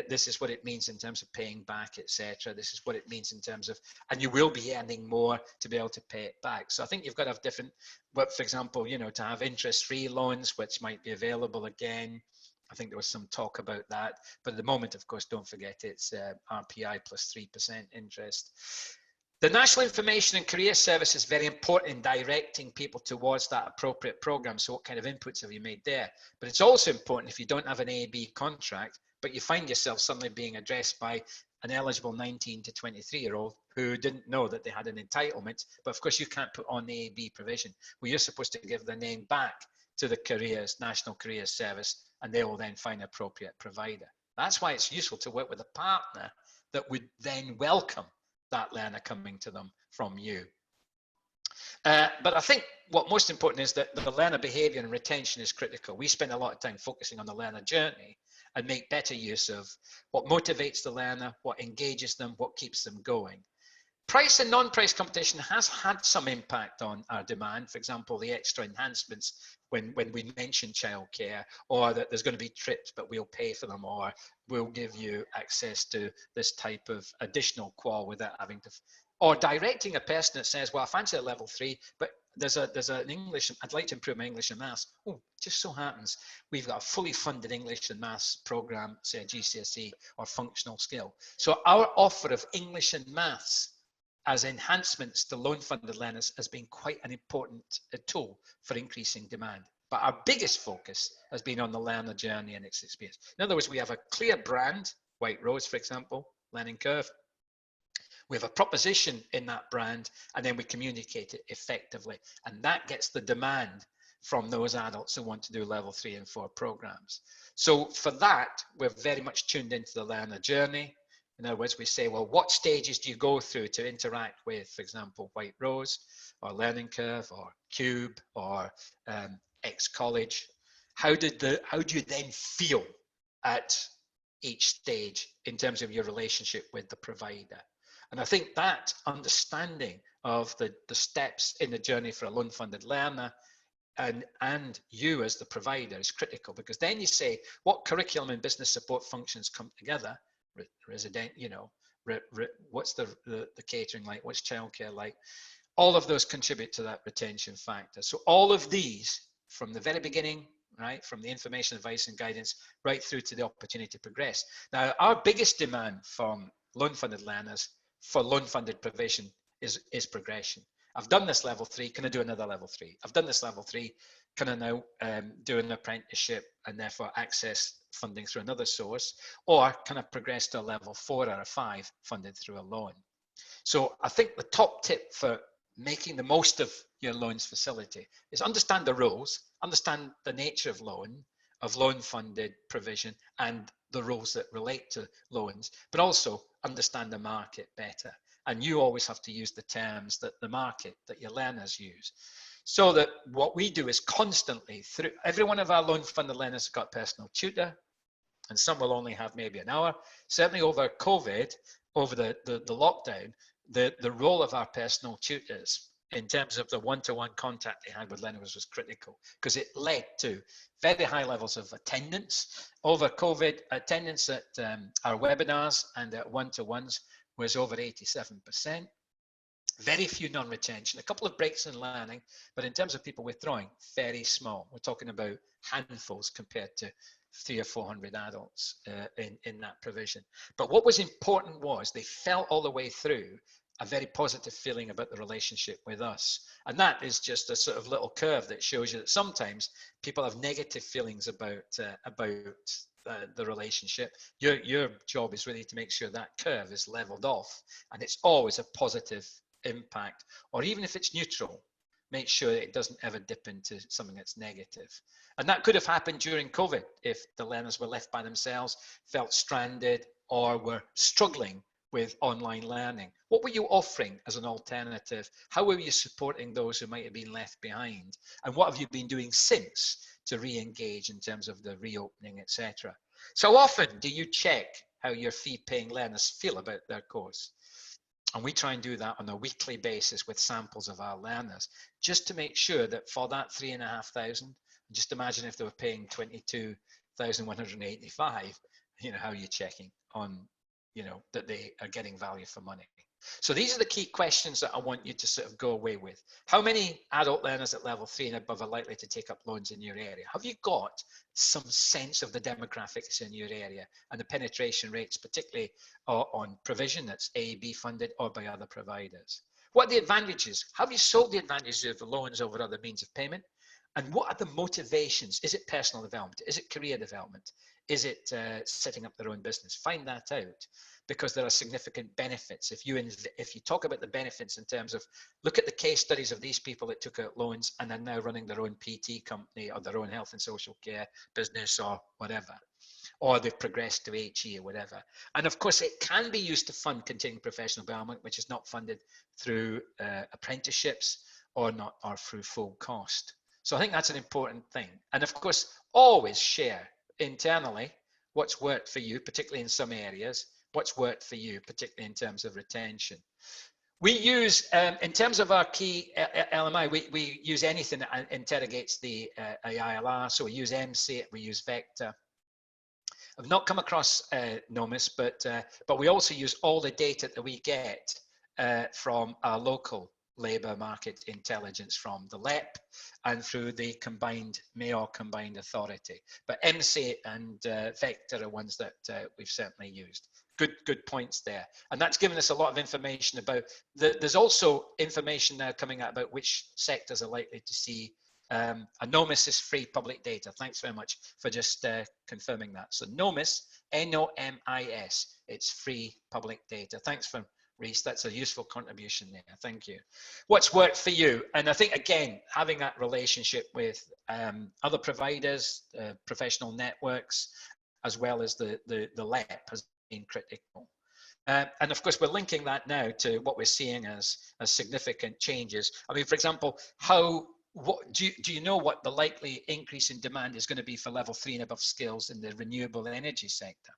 this is what it means in terms of paying back, etc. This is what it means in terms of, and you will be earning more to be able to pay it back. So I think you've got to have different, for example, to have interest-free loans, which might be available again. I think there was some talk about that, but at the moment, of course, don't forget it's RPI plus 3% interest. The National Information and Career Service is very important in directing people towards that appropriate program. So what kind of inputs have you made there? But it's also important if you don't have an A-B contract, but you find yourself suddenly being addressed by an eligible 19 to 23-year-old who didn't know that they had an entitlement, but of course you can't put on the A-B provision. Well, you're supposed to give the name back to the National Careers Service, and they will then find an appropriate provider. That's why it's useful to work with a partner that would then welcome that learner coming to them from you. But I think what most important is that the learner behavior and retention is critical. We spend a lot of time focusing on the learner journey and make better use of what motivates the learner, what engages them, what keeps them going. Price and non-price competition has had some impact on our demand. For example, the extra enhancements when we mention childcare, or that there's going to be trips, but we'll pay for them, or we'll give you access to this type of additional qual without having to, or directing a person that says, well, I fancy a level 3, but there's an English, I'd like to improve my English and maths. Oh, just so happens we've got a fully funded English and maths program, say a GCSE or functional skill. So our offer of English and maths as enhancements to loan-funded learners has been quite an important tool for increasing demand. But our biggest focus has been on the learner journey and its experience. In other words, we have a clear brand, White Rose, for example, learning curve. We have a proposition in that brand, and then we communicate it effectively. And that gets the demand from those adults who want to do level 3 and 4 programs. So for that, we're very much tuned into the learner journey. In other words, we say, well, what stages do you go through to interact with, for example, White Rose or Learning Curve or Cube or X College? How do you then feel at each stage in terms of your relationship with the provider? And I think that understanding of the steps in the journey for a loan-funded learner and you as the provider is critical, because then you say, what curriculum and business support functions come together? Resident, what's the catering like? What's childcare like? All of those contribute to that retention factor. So all of these, from the very beginning, right, from the information, advice, and guidance, right through to the opportunity to progress. Now, our biggest demand from loan-funded learners for loan-funded provision is progression. I've done this level 3, can I do another level 3? I've done this level 3, can I now do an apprenticeship and therefore access funding through another source? Or can I progress to a level 4 or a 5 funded through a loan? So I think the top tip for making the most of your loans facility is understand the rules, understand the nature of loan funded provision and the rules that relate to loans, but also understand the market better. And you always have to use the terms that the market, that your learners use. So that what we do is constantly, through every one of our loan funded learners has got a personal tutor, and some will only have maybe an hour. Certainly over COVID, over the lockdown, the role of our personal tutors in terms of the one-to-one contact they had with learners was critical, because it led to very high levels of attendance. Over COVID, attendance at our webinars and at one-to-ones was over 87%. Very few non-retention, a couple of breaks in learning, but in terms of people withdrawing, very small. We're talking about handfuls compared to 300 or 400 adults in that provision. But what was important was they felt all the way through a very positive feeling about the relationship with us. And that is just a sort of little curve that shows you that sometimes people have negative feelings about the relationship. Your job is really to make sure that curve is leveled off, and it's always a positive impact, or even if it's neutral, make sure that it doesn't ever dip into something that's negative. And that could have happened during COVID if the learners were left by themselves, felt stranded, or were struggling with online learning. What were you offering as an alternative? How were you supporting those who might have been left behind? And what have you been doing since to re-engage in terms of the reopening, etc.? So often do you check how your fee-paying learners feel about their course? And we try and do that on a weekly basis with samples of our learners, just to make sure that for that 3,500, just imagine if they were paying 22,185, how are you checking on, that they are getting value for money? So these are the key questions that I want you to sort of go away with. How many adult learners at level 3 and above are likely to take up loans in your area? Have you got some sense of the demographics in your area and the penetration rates, particularly on provision that's A/B funded or by other providers? What are the advantages? Have you sold the advantages of the loans over other means of payment? And what are the motivations? Is it personal development? Is it career development? Is it setting up their own business? Find that out, because there are significant benefits. If you talk about the benefits in terms of, look at the case studies of these people that took out loans and are now running their own PT company or their own health and social care business or whatever, or they've progressed to HE or whatever. And of course, it can be used to fund continuing professional development, which is not funded through apprenticeships or through full cost. So I think that's an important thing. And of course, always share internally what's worked for you, particularly in some areas, what's worked for you, particularly in terms of retention. We use, in terms of our key LMI, we use anything that interrogates the ILR. So we use MC, we use Vector. I've not come across NOMIS, but we also use all the data that we get from our local labour market intelligence from the LEP and through the Mayor Combined Authority. But MC and Vector are ones that we've certainly used. Good points there. And that's given us a lot of information about, there's also information now coming out about which sectors are likely to see NOMIS is free public data. Thanks very much for just confirming that. So NOMIS, N-O-M-I-S, it's free public data. Thanks for Reese, that's a useful contribution there. Thank you. What's worked for you? And I think, again, having that relationship with other providers, professional networks, as well as the LEP has been critical. And of course, we're linking that now to what we're seeing as significant changes. I mean, for example, do you know what the likely increase in demand is going to be for level 3 and above skills in the renewable energy sector?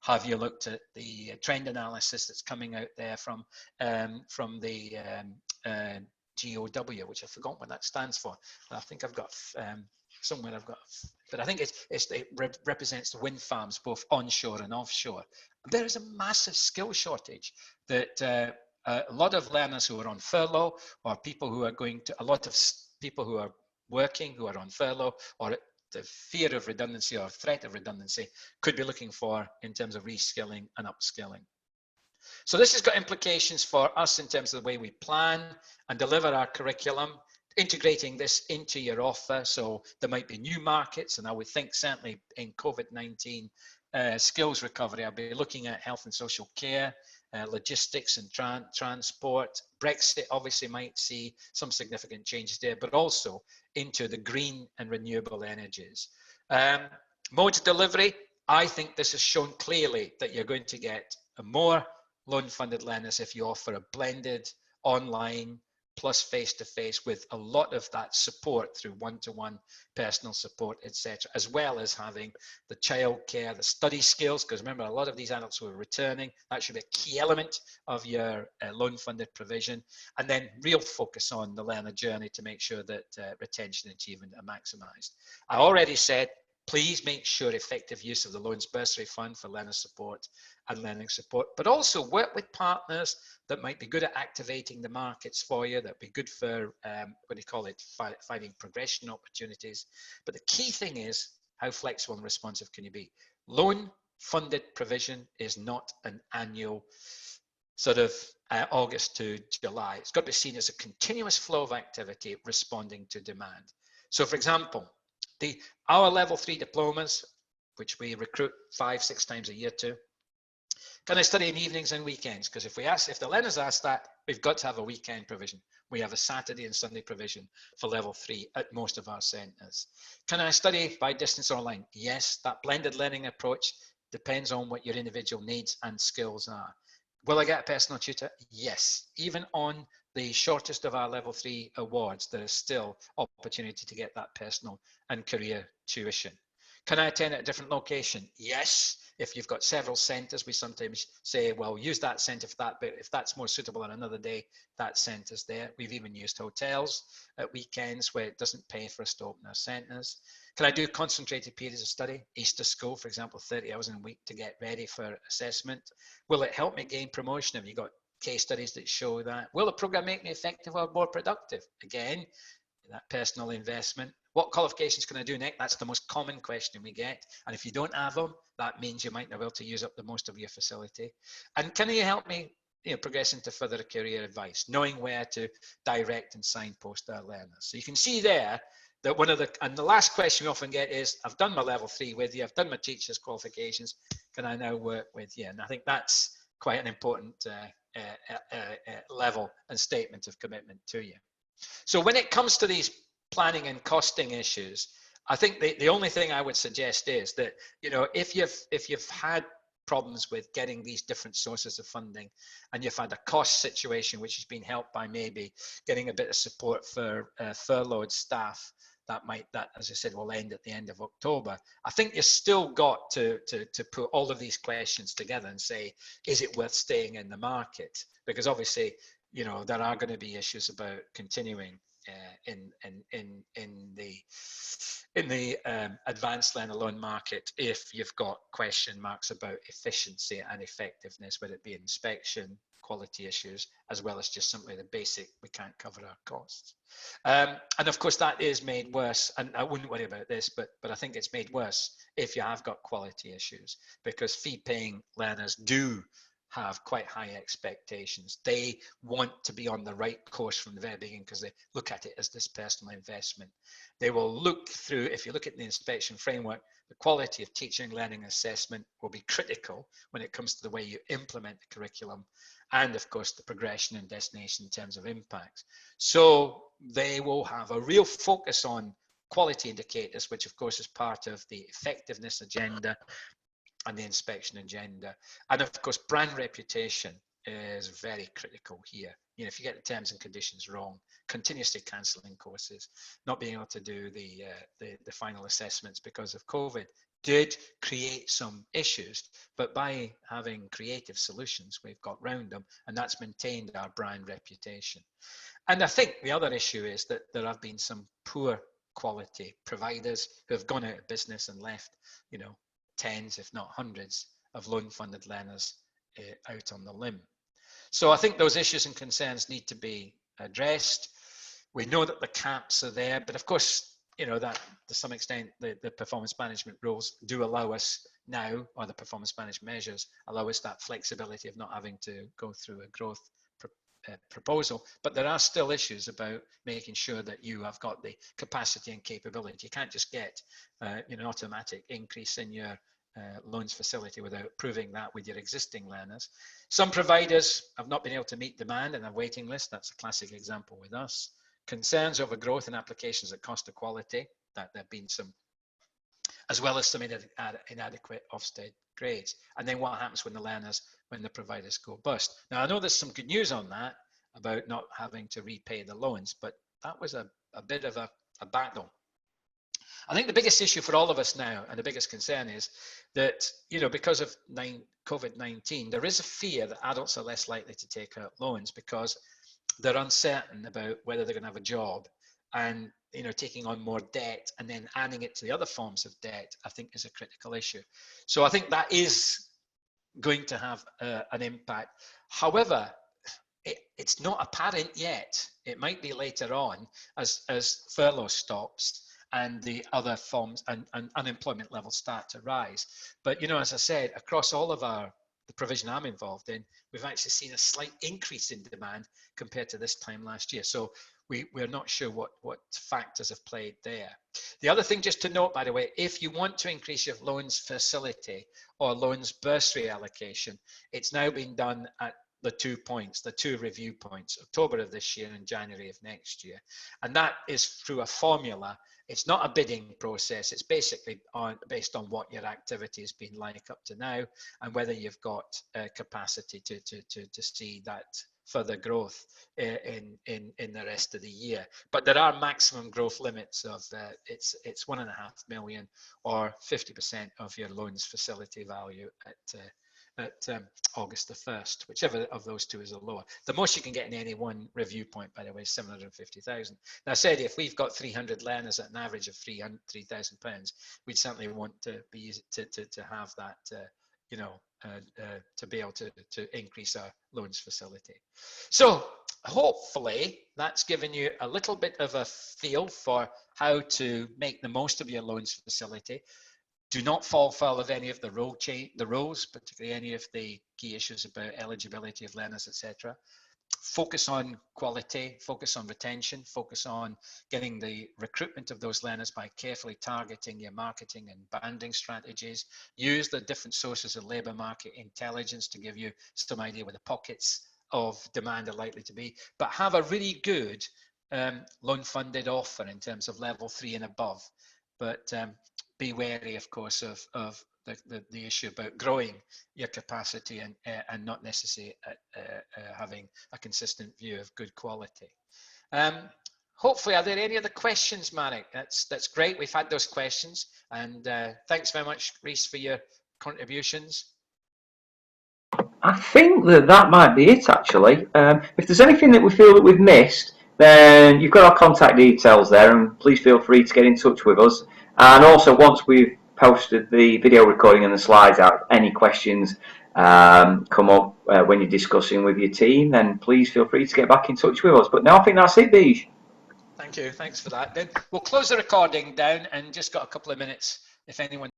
Have you looked at the trend analysis that's coming out there from the GOW, which I forgot what that stands for. I think I've got somewhere but I think it represents the wind farms both onshore and offshore. There is a massive skill shortage that a lot of learners who are on furlough, or people who are a lot of people who are working who are on furlough, or the fear of redundancy or threat of redundancy could be looking for in terms of reskilling and upskilling. So this has got implications for us in terms of the way we plan and deliver our curriculum, integrating this into your offer. So there might be new markets, and I would think certainly in COVID-19 skills recovery, I'll be looking at health and social care, logistics and transport. Brexit obviously might see some significant changes there, but also into the green and renewable energies. Modes of delivery, I think this has shown clearly that you're going to get more loan-funded learners if you offer a blended online plus face-to-face with a lot of that support through one-to-one personal support, etc., as well as having the childcare, the study skills, because remember, a lot of these adults who are returning, that should be a key element of your loan-funded provision, and then real focus on the learner journey to make sure that retention and achievement are maximised. I already said, please make sure effective use of the Loans Bursary Fund for learner support and learning support, but also work with partners that might be good at activating the markets for you, that be good for, finding progression opportunities. But the key thing is, how flexible and responsive can you be? Loan funded provision is not an annual sort of August to July. It's got to be seen as a continuous flow of activity responding to demand. So for example, our level 3 diplomas, which we recruit 5-6 times a year to, can I study in evenings and weekends? Because if the learners ask that, we've got to have a weekend provision. We have a Saturday and Sunday provision for level 3 at most of our centres. Can I study by distance or online? Yes, that blended learning approach depends on what your individual needs and skills are. Will I get a personal tutor? Yes. Even on the shortest of our level 3 awards, there is still opportunity to get that personal and career tuition. Can I attend at a different location? Yes. If you've got several centres, we sometimes say, well, use that centre for that, but if that's more suitable on another day, that centre's there. We've even used hotels at weekends where it doesn't pay for us to open our centres. Can I do concentrated periods of study? Easter school, for example, 30 hours in a week to get ready for assessment. Will it help me gain promotion? Have you got case studies that show that? Will the program make me effective or more productive? Again, that personal investment. What qualifications can I do next? That's the most common question we get. And if you don't have them, that means you might not be able to use up the most of your facility. And can you help me progress into further career advice, knowing where to direct and signpost our learners? So you can see there that the last question we often get is, I've done my level 3 with you, I've done my teacher's qualifications, can I now work with you? And I think that's quite an important level and statement of commitment to you. So when it comes to these planning and costing issues, I think the only thing I would suggest is that, if you've had problems with getting these different sources of funding, and you've had a cost situation which has been helped by maybe getting a bit of support for furloughed staff, that, as I said, will end at the end of October. I think you've still got to put all of these questions together and say, is it worth staying in the market? Because obviously, you know, there are going to be issues about continuing in the advanced learner loan market if you've got question marks about efficiency and effectiveness, whether it be inspection, quality issues, as well as just simply the basic, we can't cover our costs. And of course that is made worse, and I wouldn't worry about this, but I think it's made worse if you have got quality issues, because fee paying learners do have quite high expectations. They want to be on the right course from the very beginning because they look at it as this personal investment. They will look through, if you look at the inspection framework, the quality of teaching, learning, assessment will be critical when it comes to the way you implement the curriculum, and of course the progression and destination in terms of impact. So they will have a real focus on quality indicators, which of course is part of the effectiveness agenda and the inspection agenda. And of course, brand reputation is very critical here. You know, if you get the terms and conditions wrong, continuously cancelling courses, not being able to do the final assessments because of COVID did create some issues, but by having creative solutions, we've got round them, and that's maintained our brand reputation. And I think the other issue is that there have been some poor quality providers who have gone out of business and left, you know, tens, if not hundreds, of loan-funded learners out on the limb. So I think those issues and concerns need to be addressed. We know that the caps are there, but of course, you know, that to some extent, the performance management rules do allow us now, or the performance management measures allow us that flexibility of not having to go through a growth proposal, but there are still issues about making sure that you have got the capacity and capability. You can't just get an automatic increase in your loans facility without proving that with your existing learners. Some providers have not been able to meet demand and have waiting lists. That's a classic example with us. Concerns over growth in applications at cost of quality, that there have been some, as well as some inadequate Ofsted grades. And then what happens when the providers go bust? Now, I know there's some good news on that about not having to repay the loans, but that was a bit of a battle. I think the biggest issue for all of us now, and the biggest concern, is that, you know, because of COVID-19, there is a fear that adults are less likely to take out loans because they're uncertain about whether they're going to have a job, and, you know, taking on more debt and then adding it to the other forms of debt, I think, is a critical issue. So I think that is going to have an impact. However, it's not apparent yet. It might be later on as furlough stops and the other forms and unemployment levels start to rise. But, you know, as I said, across all of the provision I'm involved in, we've actually seen a slight increase in demand compared to this time last year. So we're not sure what factors have played there. The other thing just to note, by the way, if you want to increase your loans facility or loans bursary allocation, it's now been done at the 2 points, the 2 review points, October of this year and January of next year. And that is through a formula. It's not a bidding process. It's basically based on what your activity has been like up to now and whether you've got capacity to see that further growth in the rest of the year. But there are maximum growth limits of it's 1.5 million or 50% of your loans facility value at August the 1st, whichever of those two is the lower. The most you can get in any one review point, by the way, is 750,000. Now, I said if we've got 300 learners at an average of £3,000, we'd certainly want to be to have that, you know, to be able to increase our loans facility. So hopefully that's given you a little bit of a feel for how to make the most of your loans facility. Do not fall foul of any of the rules, particularly any of the key issues about eligibility of learners, etc. Focus on quality, focus on retention, focus on getting the recruitment of those learners by carefully targeting your marketing and banding strategies. Use the different sources of labour market intelligence to give you some idea where the pockets of demand are likely to be, but have a really good loan funded offer in terms of level 3 and above. But be wary, of course, of the issue about growing your capacity and not necessarily having a consistent view of good quality. Hopefully, are there any other questions, Marek? That's great. We've had those questions, and thanks very much, Reese, for your contributions. I think that might be it, actually. If there's anything that we feel that we've missed, then you've got our contact details there, and please feel free to get in touch with us. And also, once we've posted the video recording and the slides out, any questions come up when you're discussing with your team, then please feel free to get back in touch with us. But now I think that's it, Beej. Thank you. Thanks for that. Then we'll close the recording down and just got a couple of minutes if anyone